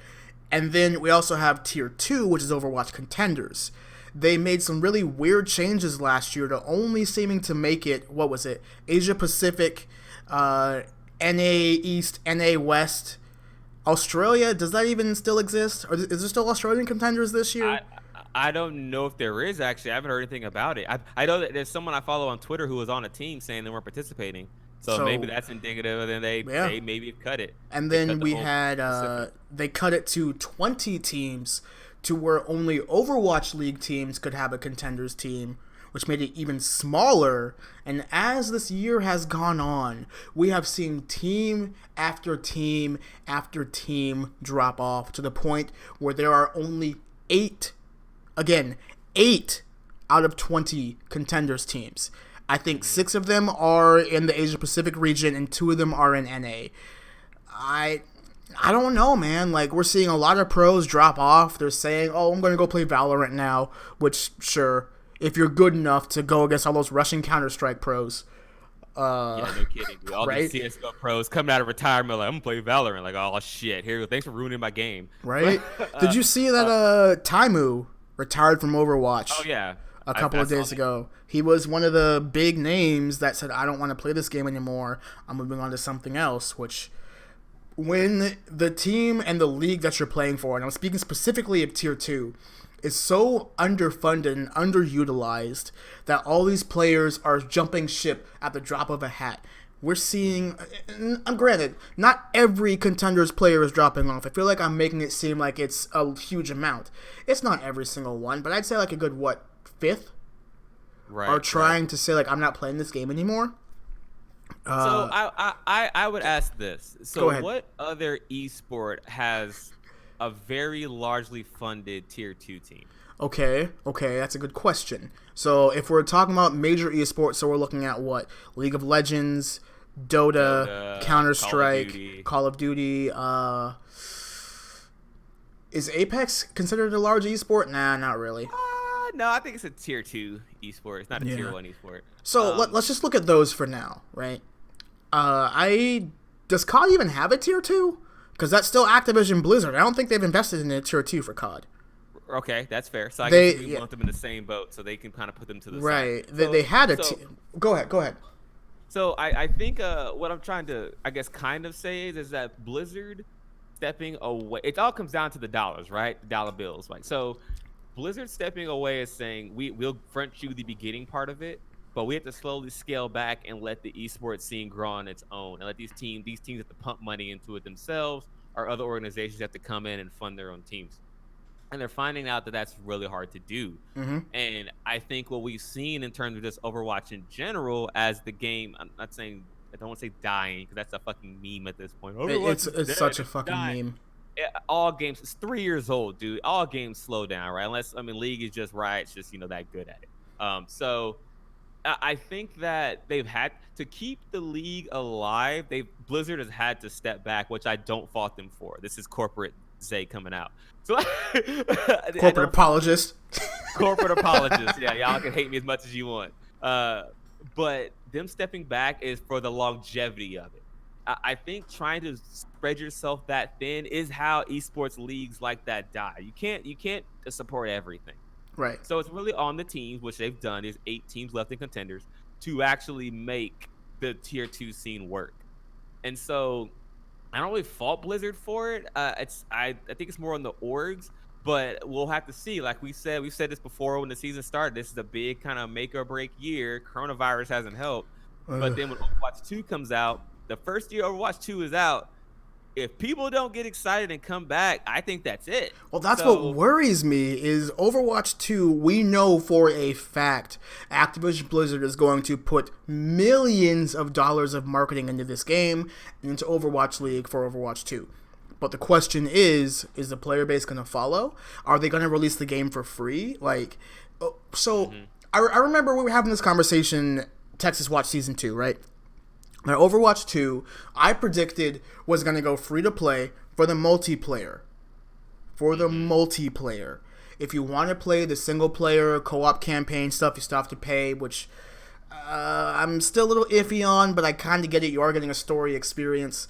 Speaker 1: And then we also have Tier 2, which is Overwatch Contenders. They made some really weird changes last year to only seeming to make it, what was it, Asia Pacific, NA East, NA West, Australia. Does that even still exist? Or is there still Australian Contenders this year?
Speaker 2: I don't know if there is, actually. I haven't heard anything about it. I know that there's someone I follow on Twitter who was on a team saying they weren't participating. So maybe that's indicative, and then they maybe have cut it.
Speaker 1: And then we had, they cut it to 20 teams to where only Overwatch League teams could have a Contenders team, which made it even smaller. And as this year has gone on, we have seen team after team after team drop off to the point where there are only 8 out of 20 Contenders teams. I think 6 of them are in the Asia Pacific region and 2 of them are in NA. I don't know, man. Like, we're seeing a lot of pros drop off. They're saying, oh, I'm going to go play Valorant now, which, sure, if you're good enough to go against all those Russian Counter-Strike pros.
Speaker 2: Yeah, no kidding. All
Speaker 1: right?
Speaker 2: these CSGO pros coming out of retirement like, I'm going to play Valorant. Like, oh, shit. Here you go. Thanks for ruining my game.
Speaker 1: Right? Did you see that Taimu retired from Overwatch?
Speaker 2: Oh, yeah.
Speaker 1: A couple of days ago. He was one of the big names that said, I don't want to play this game anymore. I'm moving on to something else, which when the team and the league that you're playing for, and I'm speaking specifically of Tier 2, is so underfunded and underutilized that all these players are jumping ship at the drop of a hat. We're seeing, granted, not every Contenders player is dropping off. I feel like I'm making it seem like it's a huge amount. It's not every single one, but I'd say like a good, fifth?
Speaker 2: Right.
Speaker 1: Are trying to say like, I'm not playing this game anymore.
Speaker 2: So I would ask this. So what other esport has a very largely funded tier 2 team?
Speaker 1: Okay, that's a good question. So if we're talking about major esports, so we're looking at what? League of Legends, Dota, Counter-Strike, Call of Duty. Is Apex considered a large esport? Nah, not really.
Speaker 2: No, I think it's a tier 2 esport. It's not a tier 1 esport.
Speaker 1: So let's just look at those for now, right? Does COD even have a tier 2? Because that's still Activision Blizzard. I don't think they've invested in a tier 2 for COD.
Speaker 2: Okay, that's fair. So I guess we want them in the same boat, so they can kind of put them to the side.
Speaker 1: Right. They had a Go ahead.
Speaker 2: So I think what I'm trying to, I guess, kind of say is that Blizzard stepping away. It all comes down to the dollars, right? The dollar bills. Like, so Blizzard stepping away is saying we'll front you the beginning part of it, but we have to slowly scale back and let the esports scene grow on its own, and let these teams have to pump money into it themselves, or other organizations have to come in and fund their own teams. And they're finding out that that's really hard to do. Mm-hmm. And I think what we've seen in terms of just Overwatch in general, as the game, I don't want to say dying, because that's a fucking meme at this point.
Speaker 1: It's such a fucking meme.
Speaker 2: All games, it's 3 years old, dude. All games slow down, right? Unless, League is just Riot's just, that good at it. So I think that they've had to keep the League alive. Blizzard has had to step back, which I don't fault them for. This is corporate Zay coming out. So
Speaker 1: corporate apologist.
Speaker 2: Corporate apologist. Yeah, y'all can hate me as much as you want. But them stepping back is for the longevity of it. I think trying to spread yourself that thin is how esports leagues like that die. You can't support everything.
Speaker 1: Right.
Speaker 2: So it's really on the teams, which they've done. There's 8 teams left in Contenders, to actually make the tier 2 scene work. And so I don't really fault Blizzard for it. I think it's more on the orgs, but we'll have to see. Like we've said this before when the season started. This is a big kind of make or break year. Coronavirus hasn't helped. But then when Overwatch 2 comes out, the first year Overwatch 2 is out, if people don't get excited and come back, I think that's it.
Speaker 1: Well, that's what worries me is Overwatch 2, we know for a fact Activision Blizzard is going to put millions of dollars of marketing into this game and into Overwatch League for Overwatch 2. But the question is the player base going to follow? Are they going to release the game for free? I remember we were having this conversation, Texaswatch Season 2, right? Now, Overwatch 2, I predicted was going to go free to play for the multiplayer. If you want to play the single player co-op campaign stuff, you still have to pay, which I'm still a little iffy on, but I kind of get it. You are getting a story experience.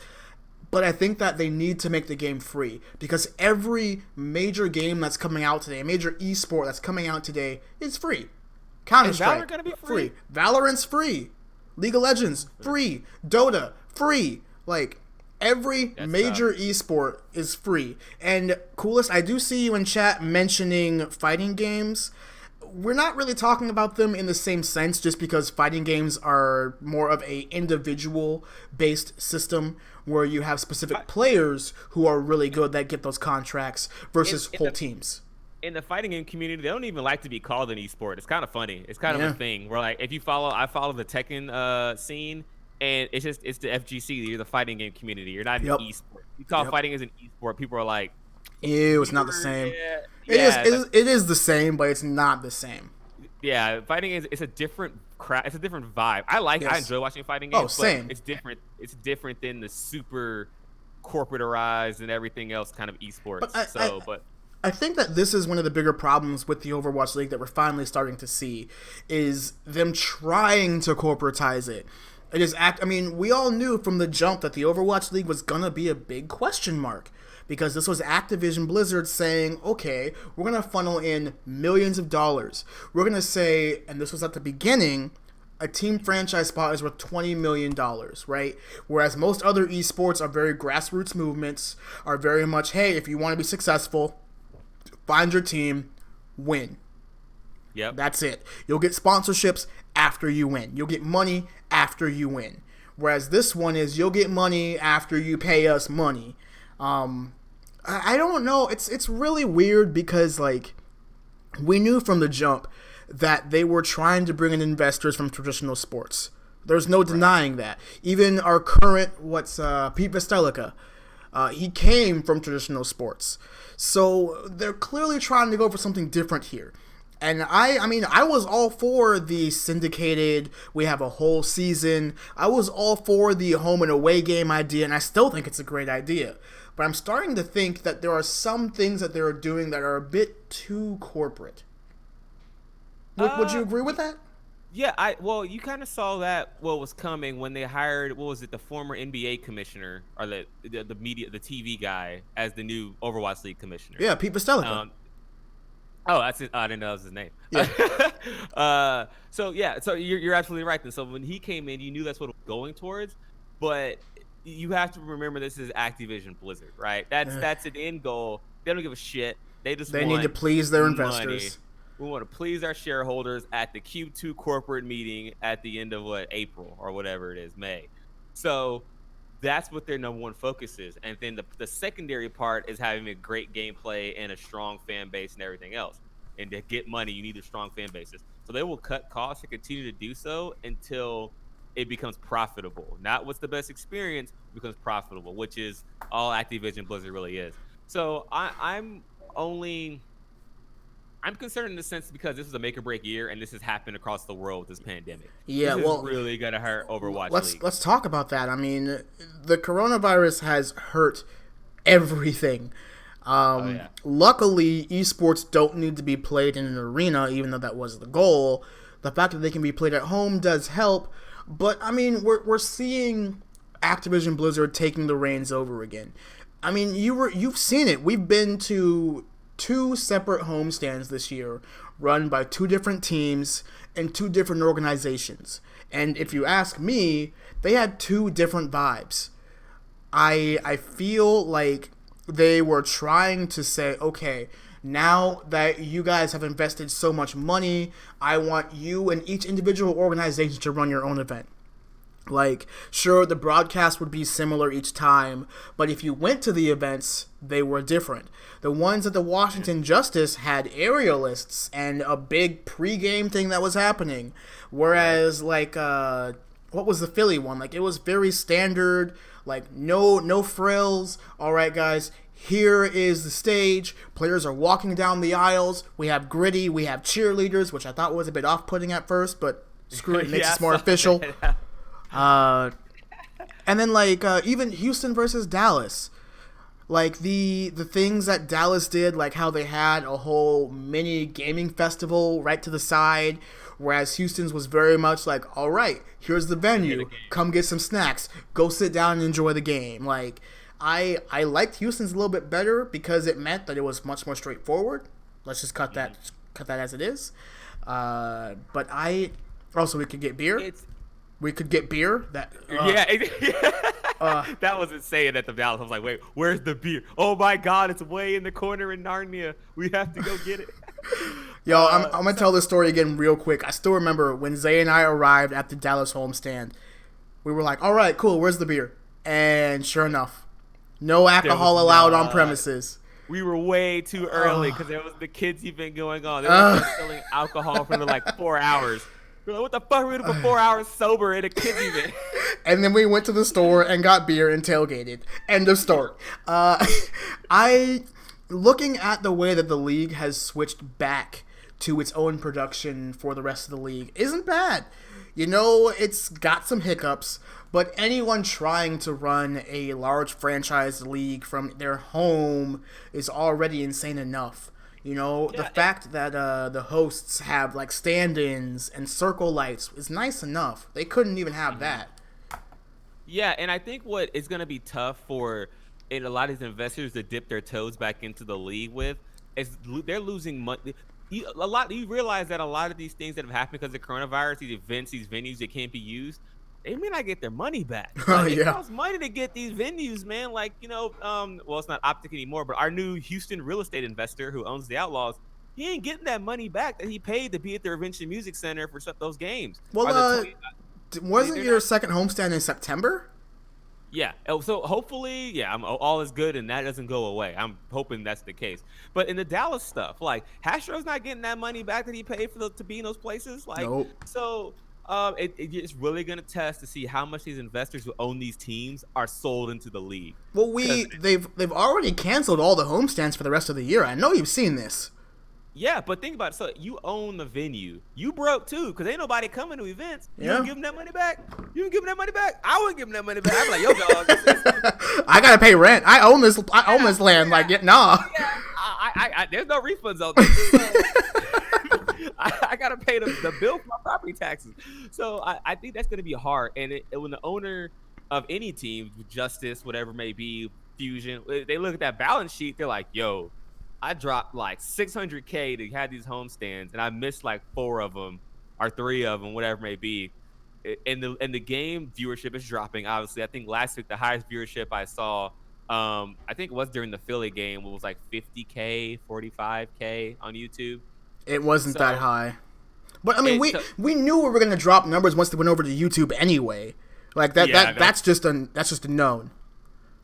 Speaker 1: But I think that they need to make the game free, because every major game that's coming out today, a major esport that's coming out today, is free. Counter-Strike,
Speaker 2: is Valorant going to be free?
Speaker 1: Valorant's free. League of Legends, free. Dota, free. Every major esport is free. And Coolest, I do see you in chat mentioning fighting games. We're not really talking about them in the same sense, just because fighting games are more of a individual-based system where you have specific players who are really good that get those contracts versus whole teams.
Speaker 2: In the fighting game community, they don't even like to be called an esport. It's kind of funny. It's kind of a thing where, if I follow the Tekken scene, and it's the FGC. You're the fighting game community. You're not an esport. You call fighting as an esport, people are like,
Speaker 1: ew, it's not the same. It is the same, but it's not the same.
Speaker 2: Yeah, fighting it's a different it's a different vibe. I enjoy watching fighting games.
Speaker 1: Oh, same.
Speaker 2: But it's different. It's different than the super corporatized and everything else kind of esports.
Speaker 1: I think that this is one of the bigger problems with the Overwatch League that we're finally starting to see, is them trying to corporatize it. We all knew from the jump that the Overwatch League was gonna be a big question mark, because this was Activision Blizzard saying, okay, we're gonna funnel in millions of dollars. We're gonna say, and this was at the beginning, a team franchise spot is worth $20 million, right? Whereas most other esports are very grassroots movements, are very much, hey, if you want to be successful, find your team, win.
Speaker 2: Yep.
Speaker 1: That's it. You'll get sponsorships after you win. You'll get money after you win. Whereas this one is you'll get money after you pay us money. I don't know. It's really weird because like we knew from the jump that they were trying to bring in investors from traditional sports. There's no denying that. Even our current Pete Vestelika, he came from traditional sports. So they're clearly trying to go for something different here. And I mean, I was all for the syndicated, we have a whole season. I was all for the home and away game idea, and I still think it's a great idea. But I'm starting to think that there are some things that they're doing that are a bit too corporate. Would you agree with that?
Speaker 2: Yeah, well, you kind of saw that what was coming when they hired, what was it, the former NBA commissioner or the media, the TV guy as the new Overwatch League commissioner.
Speaker 1: Yeah, Pete Vestelika.
Speaker 2: Oh, that's it. I didn't know that was his name.
Speaker 1: Yeah.
Speaker 2: So you're absolutely right. So when he came in, you knew that's what it was going towards, but you have to remember this is Activision Blizzard, right? That's an end goal. They don't give a shit. They
Speaker 1: need to please their
Speaker 2: money.
Speaker 1: investors.
Speaker 2: We want to please our shareholders at the Q2 corporate meeting at the end of April or whatever it is, May. So that's what their number one focus is. And then the secondary part is having a great gameplay and a strong fan base and everything else. And to get money, you need a strong fan bases. So they will cut costs and continue to do so until it becomes profitable. Not what's the best experience, becomes profitable, which is all Activision Blizzard really is. So I'm concerned in the sense because this is a make or break year, and this has happened across the world with this pandemic.
Speaker 1: Yeah,
Speaker 2: this is really gonna hurt Overwatch League.
Speaker 1: Let's talk about that. I mean, the coronavirus has hurt everything. Luckily, esports don't need to be played in an arena, even though that was the goal. The fact that they can be played at home does help, but I mean, we're seeing Activision Blizzard taking the reins over again. I mean, you've seen it. We've been to 2 separate homestands this year, run by 2 different teams and 2 different organizations. And if you ask me, they had 2 different vibes. I feel like they were trying to say, okay, now that you guys have invested so much money, I want you and each individual organization to run your own event. Like, sure, the broadcast would be similar each time, but if you went to the events, they were different. The ones at the Washington Justice had aerialists and a big pregame thing that was happening, whereas, like, what was the Philly one? Like, it was very standard, like, no frills. All right, guys, here is the stage. Players are walking down the aisles. We have gritty, we have cheerleaders, which I thought was a bit off-putting at first, but screw it, makes it more official. And then like even Houston versus Dallas, like the things that Dallas did, like how they had a whole mini gaming festival right to the side, whereas Houston's was very much like, all right, here's the venue, come get some snacks, go sit down and enjoy the game. Like I liked Houston's a little bit better because it meant that it was much more straightforward. Let's just cut that as it is. But I also, we could get beer. We could get beer. That
Speaker 2: that was insane at the Dallas. I was like, wait, where's the beer? Oh my God, it's way in the corner in Narnia. We have to go get it.
Speaker 1: Yo, I'm gonna tell this story again real quick. I still remember when Zay and I arrived at the Dallas homestand. We were like, all right, cool, where's the beer? And sure enough, no alcohol allowed on premises.
Speaker 2: We were way too early because there was the kids event going on. They were selling alcohol for like 4 hours. We're like, what the fuck are we doing for 4 hours sober at a kids event?
Speaker 1: And then we went to the store and got beer and tailgated. End of story. Looking at the way that the league has switched back to its own production for the rest of the league isn't bad. You know, it's got some hiccups, but anyone trying to run a large franchise league from their home is already insane enough. You know, the fact that the hosts have, like, stand-ins and circle lights is nice enough. They couldn't even have that.
Speaker 2: Yeah, and I think what is going to be tough for a lot of these investors to dip their toes back into the league with is they're losing money. You realize that a lot of these things that have happened because of coronavirus, these events, these venues that can't be used, they may not get their money back. Like, it costs money to get these venues, man. Like, you know, well, it's not Optic anymore, but our new Houston real estate investor who owns the Outlaws, he ain't getting that money back that he paid to be at the Invention Music Center for those games.
Speaker 1: Well, wasn't your second homestand in September?
Speaker 2: Yeah. So hopefully, yeah, all is good and that doesn't go away. I'm hoping that's the case. But in the Dallas stuff, like Hastro's not getting that money back that he paid to be in those places. Like,
Speaker 1: nope.
Speaker 2: So it's really going to test to see how much these investors who own these teams are sold into the league.
Speaker 1: Well, they've already canceled all the homestands for the rest of the year. I know you've seen this.
Speaker 2: Yeah, but think about it. So you own the venue. You broke too, because ain't nobody coming to events. You don't give them that money back? You don't give them that money back? I wouldn't give them that money back. I'm like, yo, dog.
Speaker 1: I gotta pay rent. I own this. I own this land. Like, nah.
Speaker 2: Yeah, I there's no refunds on this. I gotta pay the bill for my property taxes. So I think that's gonna be hard. And when the owner of any team, Justice, whatever it may be, Fusion, they look at that balance sheet, they're like, yo, I dropped like $600K to have these homestands, and I missed like 4 of them or 3 of them, whatever it may be. And the game viewership is dropping. Obviously, I think last week the highest viewership I saw, I think it was during the Philly game, it was like 50K, 45K on YouTube.
Speaker 1: It wasn't that high, but I mean, we knew we were gonna drop numbers once they went over to YouTube anyway. Like that's just a known.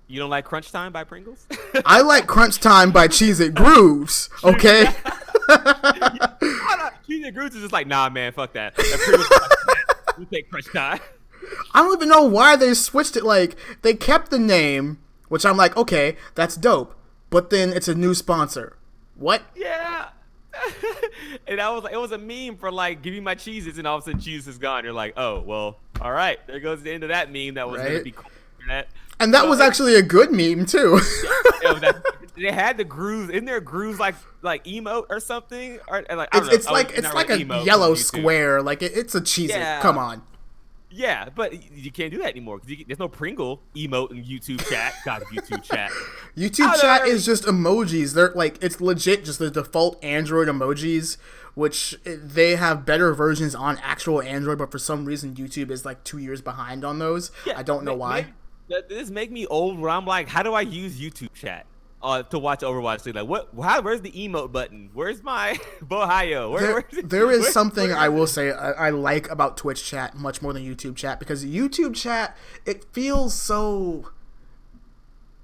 Speaker 2: You don't like Crunch Time by Pringles?
Speaker 1: I like Crunch Time by Cheez-It Grooves, okay?
Speaker 2: Cheez-It Grooves is just like, nah, man, fuck that. We take Crunch Time.
Speaker 1: I don't even know why they switched it. Like, they kept the name, which I'm like, okay, that's dope. But then it's a new sponsor. What?
Speaker 2: Yeah. And it was a meme for like, give me my Cheez-Its, and all of a sudden Cheez-Its is gone. You're like, oh, well, all right. There goes the end of that meme that was going to be cool for that.
Speaker 1: And that was actually a good meme too.
Speaker 2: They had the grooves in there, grooves like emote or something. Or like
Speaker 1: it's like a yellow square. Like it's a Cheez-It. Yeah. Come on.
Speaker 2: Yeah, but you can't do that anymore because there's no Pringle emote in YouTube chat. God, YouTube chat.
Speaker 1: YouTube chat is just emojis. They're like, it's legit just the default Android emojis, which they have better versions on actual Android, but for some reason YouTube is like 2 years behind on those. Yeah, I don't know why.
Speaker 2: This make me old where I'm like, how do I use YouTube chat to watch Overwatch League? Like, where's the emote button? Where's my Bohayo?
Speaker 1: There is something I will say I like about Twitch chat much more than YouTube chat, because YouTube chat, it feels so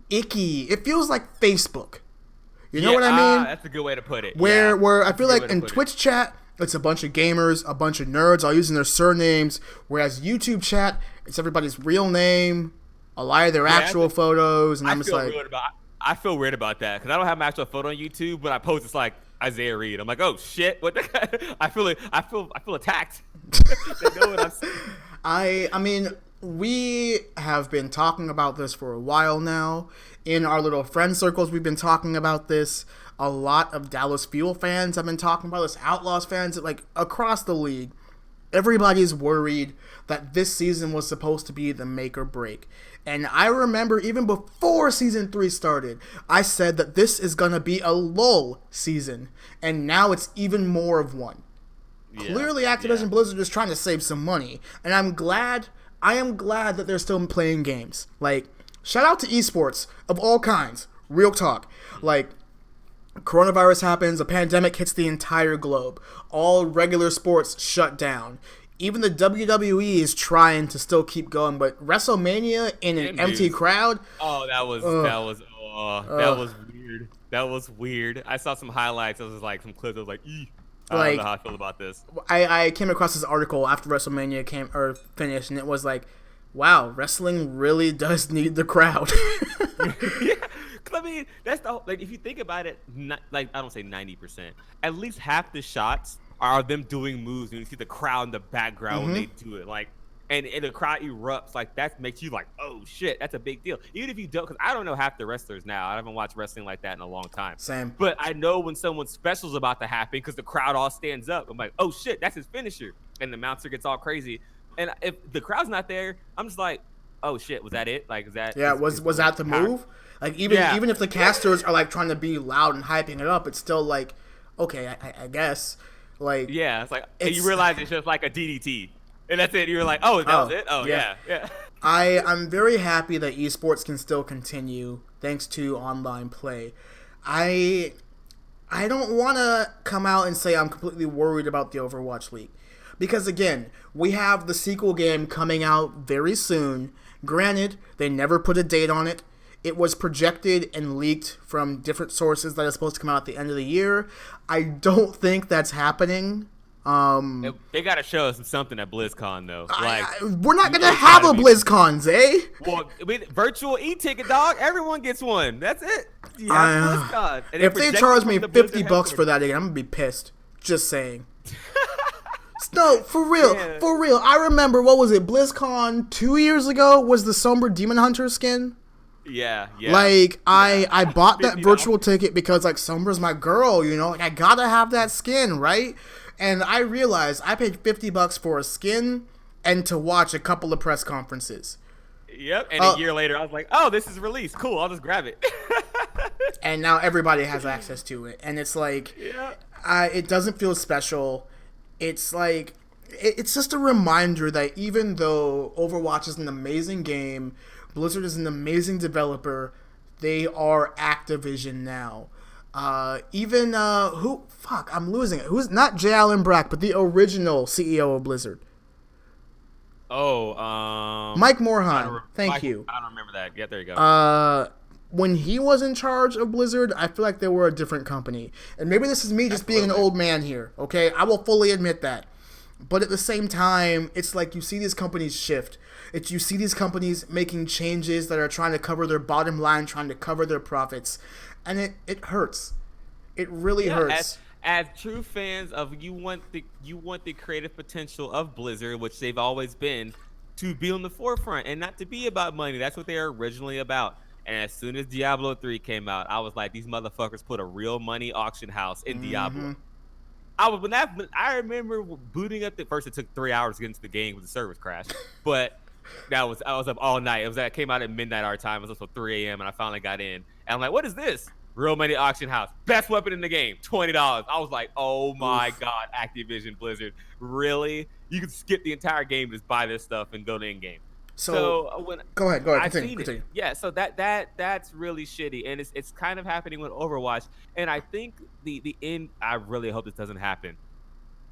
Speaker 1: icky. It feels like Facebook. You know what I mean?
Speaker 2: That's a good way to put it.
Speaker 1: Where I feel like in Twitch chat, it's a bunch of gamers, a bunch of nerds all using their surnames, whereas YouTube chat, it's everybody's real name, a lot of their actual photos, and I'm just like,
Speaker 2: I feel weird about that because I don't have my actual photo on YouTube, but I post it's like Isaiah Reed. I'm like, oh shit, what the? I feel attacked. They know what I'm saying.
Speaker 1: I mean, we have been talking about this for a while now. In our little friend circles, we've been talking about this. A lot of Dallas Fuel fans have been talking about this. Outlaws fans, like across the league, everybody's worried that this season was supposed to be the make or break. And I remember even before Season 3 started, I said that this is going to be a lull season. And now it's even more of one. Yeah, clearly Activision Blizzard is trying to save some money. And I am glad that they're still playing games. Like, shout out to esports of all kinds. Real talk. Like, coronavirus happens, a pandemic hits the entire globe. All regular sports shut down. Even the WWE is trying to still keep going, but WrestleMania in an empty crowd.
Speaker 2: Oh, that was weird. That was weird. I saw some highlights. It was like some clips. I was like, I don't know how I feel about this.
Speaker 1: I came across this article after WrestleMania finished, and it was like, wow, wrestling really does need the crowd.
Speaker 2: Yeah. I mean, that's the like. If you think about it, like I don't say 90%. At least half the shots are them doing moves, and you see the crowd in the background when they do it. Like, and the crowd erupts. Like that makes you like, oh shit, that's a big deal. Even if you don't, because I don't know half the wrestlers now. I haven't watched wrestling like that in a long time.
Speaker 1: Same.
Speaker 2: But I know when someone special's about to happen because the crowd all stands up. I'm like, oh shit, that's his finisher, and the announcer gets all crazy. And if the crowd's not there, I'm just like, oh shit, was that it? Like, is that?
Speaker 1: Yeah, was that the move? Like even if the casters are like trying to be loud and hyping it up, it's still like, okay, I guess. Like,
Speaker 2: yeah, it's like, and you realize it's just like a DDT, and that's it. You're like, oh, that was it. Oh yeah.
Speaker 1: I'm very happy that esports can still continue thanks to online play. I don't want to come out and say I'm completely worried about the Overwatch League. Because again, we have the sequel game coming out very soon. Granted, they never put a date on it. It was projected and leaked from different sources that it's supposed to come out at the end of the year. I don't think that's happening.
Speaker 2: They got to show us something at BlizzCon, though.
Speaker 1: We're not going to have a BlizzCon, Zay.
Speaker 2: Well, virtual e-ticket, dog. Everyone gets one. That's it. You have BlizzCon.
Speaker 1: If they charge me $50 for that again, I'm going to be pissed. Just saying. No, for real. Yeah. For real. I remember, what was it, BlizzCon 2 years ago was the Sombra Demon Hunter skin?
Speaker 2: Yeah.
Speaker 1: Like, I bought that virtual ticket because, like, Sombra's my girl, you know? Like, I gotta have that skin, right? And I realized I paid $50 for a skin and to watch a couple of press conferences.
Speaker 2: Yep, and a year later, I was like, oh, this is released. Cool, I'll just grab it.
Speaker 1: And now everybody has access to it. And it's like, it doesn't feel special. It's like, it's just a reminder that even though Overwatch is an amazing game, Blizzard is an amazing developer, they are Activision now. I'm losing it. Who's not J. Allen Brack, but the original CEO of Blizzard? Mike Morhaime. Thank you.
Speaker 2: I don't remember that. Yeah, there you go.
Speaker 1: When he was in charge of Blizzard, I feel like they were a different company. And maybe this is me just being an old man here, okay? I will fully admit that. But at the same time, it's like you see these companies shift. You see these companies making changes that are trying to cover their bottom line, trying to cover their profits. And it hurts. It really hurts.
Speaker 2: As true fans of you want the creative potential of Blizzard, which they've always been, to be on the forefront and not to be about money. That's what they are originally about. And as soon as Diablo 3 came out, I was like, these motherfuckers put a real money auction house in Diablo. I remember booting up first. It took 3 hours to get into the game with the service crash, but I was up all night. It came out at midnight our time. It was also 3 a.m. and I finally got in. And I'm like, what is this? Real money auction house, best weapon in the game, $20. I was like, oh my god, Activision Blizzard, really? You could skip the entire game, just buy this stuff and go to in game. So when
Speaker 1: go ahead, continue.
Speaker 2: Yeah, so that's really shitty, and it's kind of happening with Overwatch. And I think the end. I really hope this doesn't happen,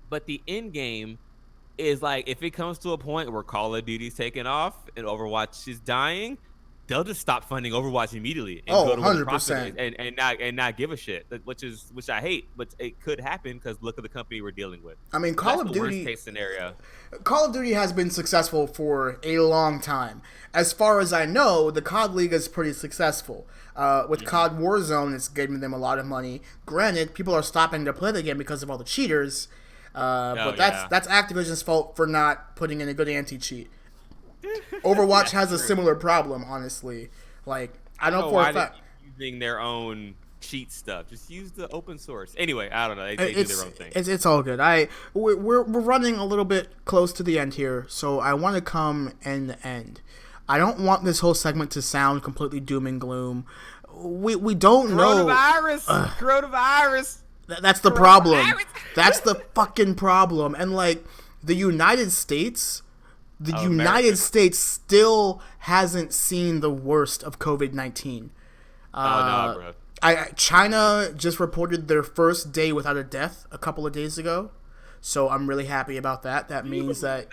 Speaker 2: but the end game is like, if it comes to a point where Call of Duty's taking off and Overwatch is dying, they'll just stop funding Overwatch immediately and go to 100% and not give a shit, which I hate, but it could happen because look at the company we're dealing with.
Speaker 1: I mean, Call of Duty,
Speaker 2: worst case scenario.
Speaker 1: Call of Duty has been successful for a long time. As far as I know, the COD League is pretty successful. With COD Warzone, it's giving them a lot of money. Granted, people are stopping to play the game because of all the cheaters, but that's Activision's fault for not putting in a good anti-cheat. Overwatch has a similar problem, honestly. Like, I know for a fact,
Speaker 2: using their own cheat stuff. Just use the open source. Anyway, I don't know. They do their own thing.
Speaker 1: It's all good. We're running a little bit close to the end here, so I want to come and end. I don't want this whole segment to sound completely doom and gloom. We don't know.
Speaker 2: Coronavirus.
Speaker 1: That's the problem. That's the fucking problem. And like the United States. The United States still hasn't seen the worst of COVID-19.
Speaker 2: No, bro.
Speaker 1: China just reported their first day without a death a couple of days ago. So I'm really happy about that. That means that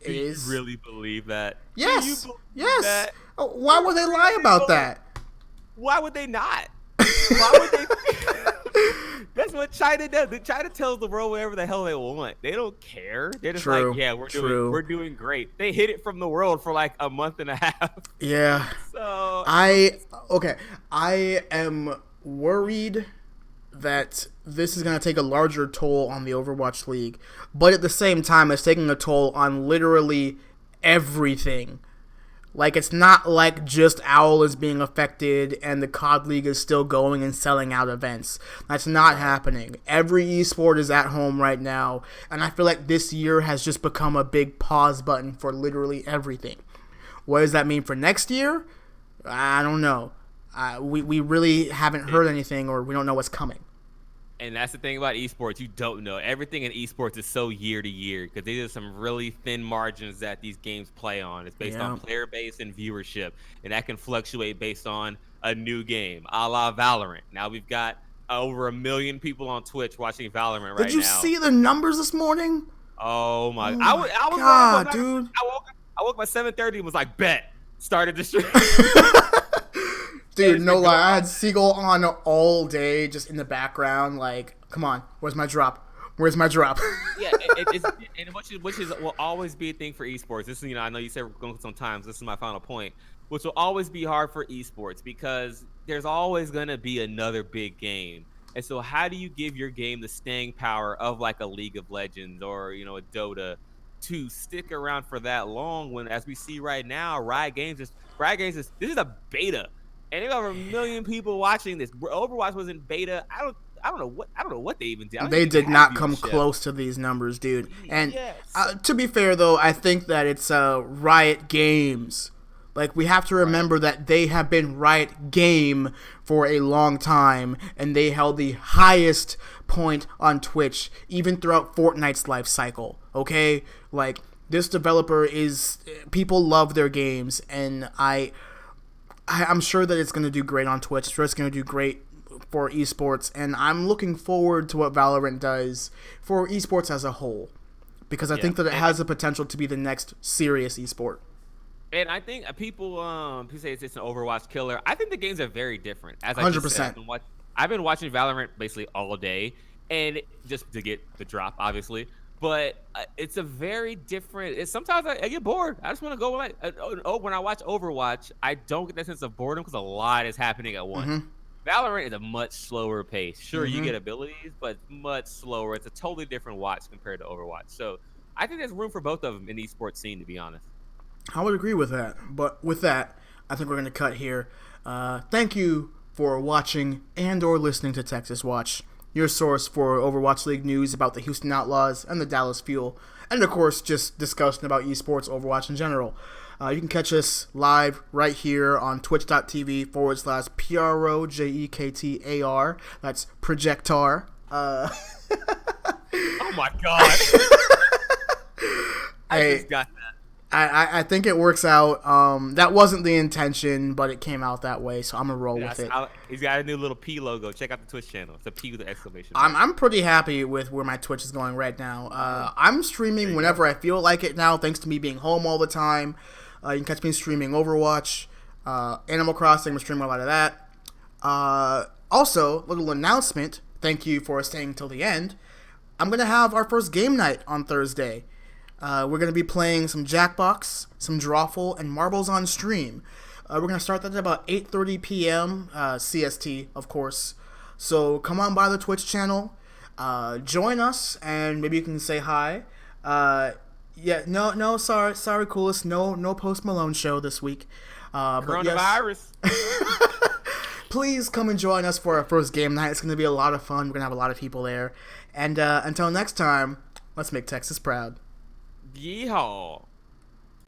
Speaker 1: it is.
Speaker 2: Do you really believe that?
Speaker 1: Yes. That? Why would they lie about that?
Speaker 2: Why would they not? Why would they? That's what China does. China tells the world whatever the hell they want. They don't care. They're just like, yeah, we're doing great. They hid it from the world for like a month and a half.
Speaker 1: Yeah.
Speaker 2: So
Speaker 1: I am worried that this is going to take a larger toll on the Overwatch League, but at the same time, it's taking a toll on literally everything. Like, it's not like just OWL is being affected and the COD League is still going and selling out events. That's not happening. Every esport is at home right now, and I feel like this year has just become a big pause button for literally everything. What does that mean for next year? I don't know. We really haven't heard anything, or we don't know what's coming.
Speaker 2: And that's the thing about esports. You don't know. Everything in esports is so year to year because these are some really thin margins that these games play on. It's based on player base and viewership, and that can fluctuate based on a new game, a la Valorant. Now we've got over 1 million people on Twitch watching Valorant right now.
Speaker 1: Did you see the numbers this morning?
Speaker 2: Oh my!
Speaker 1: Oh
Speaker 2: I was
Speaker 1: God, dude.
Speaker 2: I woke up at 7:30 and was like, bet. Started the stream.
Speaker 1: Dude, no lie, I had Seagull on all day, just in the background. Like, come on, where's my drop? Where's my drop?
Speaker 2: Yeah, and which will always be a thing for esports. This is, I know you said we're going sometimes. This is my final point, which will always be hard for esports because there's always gonna be another big game. And so, how do you give your game the staying power of like a League of Legends or a Dota to stick around for that long? When, as we see right now, Riot Games is this is a beta, and they have over 1 million people watching this. Overwatch was in beta. I don't know what they even did.
Speaker 1: They did not come close to these numbers, dude. And to be fair, though, I think that it's Riot Games. Like, we have to remember that they have been Riot Game for a long time, and they held the highest point on Twitch, even throughout Fortnite's life cycle, okay? Like, this developer people love their games, and I'm sure that it's going to do great on Twitch. I'm sure it's going to do great for esports, and I'm looking forward to what Valorant does for esports as a whole, because I think that it has the potential to be the next serious esport.
Speaker 2: And I think people say it's an Overwatch killer. I think the games are very different. As I
Speaker 1: 100%.
Speaker 2: Just said, I've been watching Valorant basically all day, and just to get the drop, obviously. But it's a very different. Sometimes I get bored. I just want to go when I watch Overwatch. I don't get that sense of boredom because a lot is happening at once.
Speaker 1: Mm-hmm.
Speaker 2: Valorant is a much slower pace. Sure, you get abilities, but much slower. It's a totally different watch compared to Overwatch. So I think there's room for both of them in the esports scene, to be honest.
Speaker 1: I would agree with that. But with that, I think we're going to cut here. Thank you for watching and or listening to Texas Watch, your source for Overwatch League news about the Houston Outlaws and the Dallas Fuel, and of course, just discussion about esports, Overwatch in general. You can catch us live right here on twitch.tv/PROJEKTAR. That's Projectar.
Speaker 2: Oh my God. I just got that.
Speaker 1: I think it works out. That wasn't the intention, but it came out that way, so I'm going to roll with it.
Speaker 2: He's got a new little P logo. Check out the Twitch channel. It's a P with an exclamation
Speaker 1: mark. I'm pretty happy with where my Twitch is going right now. I'm streaming whenever I feel like it now, thanks to me being home all the time. You can catch me streaming Overwatch, Animal Crossing. We're streaming a lot of that. Also, little announcement. Thank you for staying till the end. I'm going to have our first game night on Thursday. We're going to be playing some Jackbox, some Drawful, and Marbles on stream. We're going to start that at about 8:30 p.m. CST, of course. So come on by the Twitch channel, join us, and maybe you can say hi. Sorry, coolest. No Post Malone show this week.
Speaker 2: Coronavirus.
Speaker 1: But yes, please come and join us for our first game night. It's going to be a lot of fun. We're going to have a lot of people there. And until next time, let's make Texas proud.
Speaker 2: Yeehaw.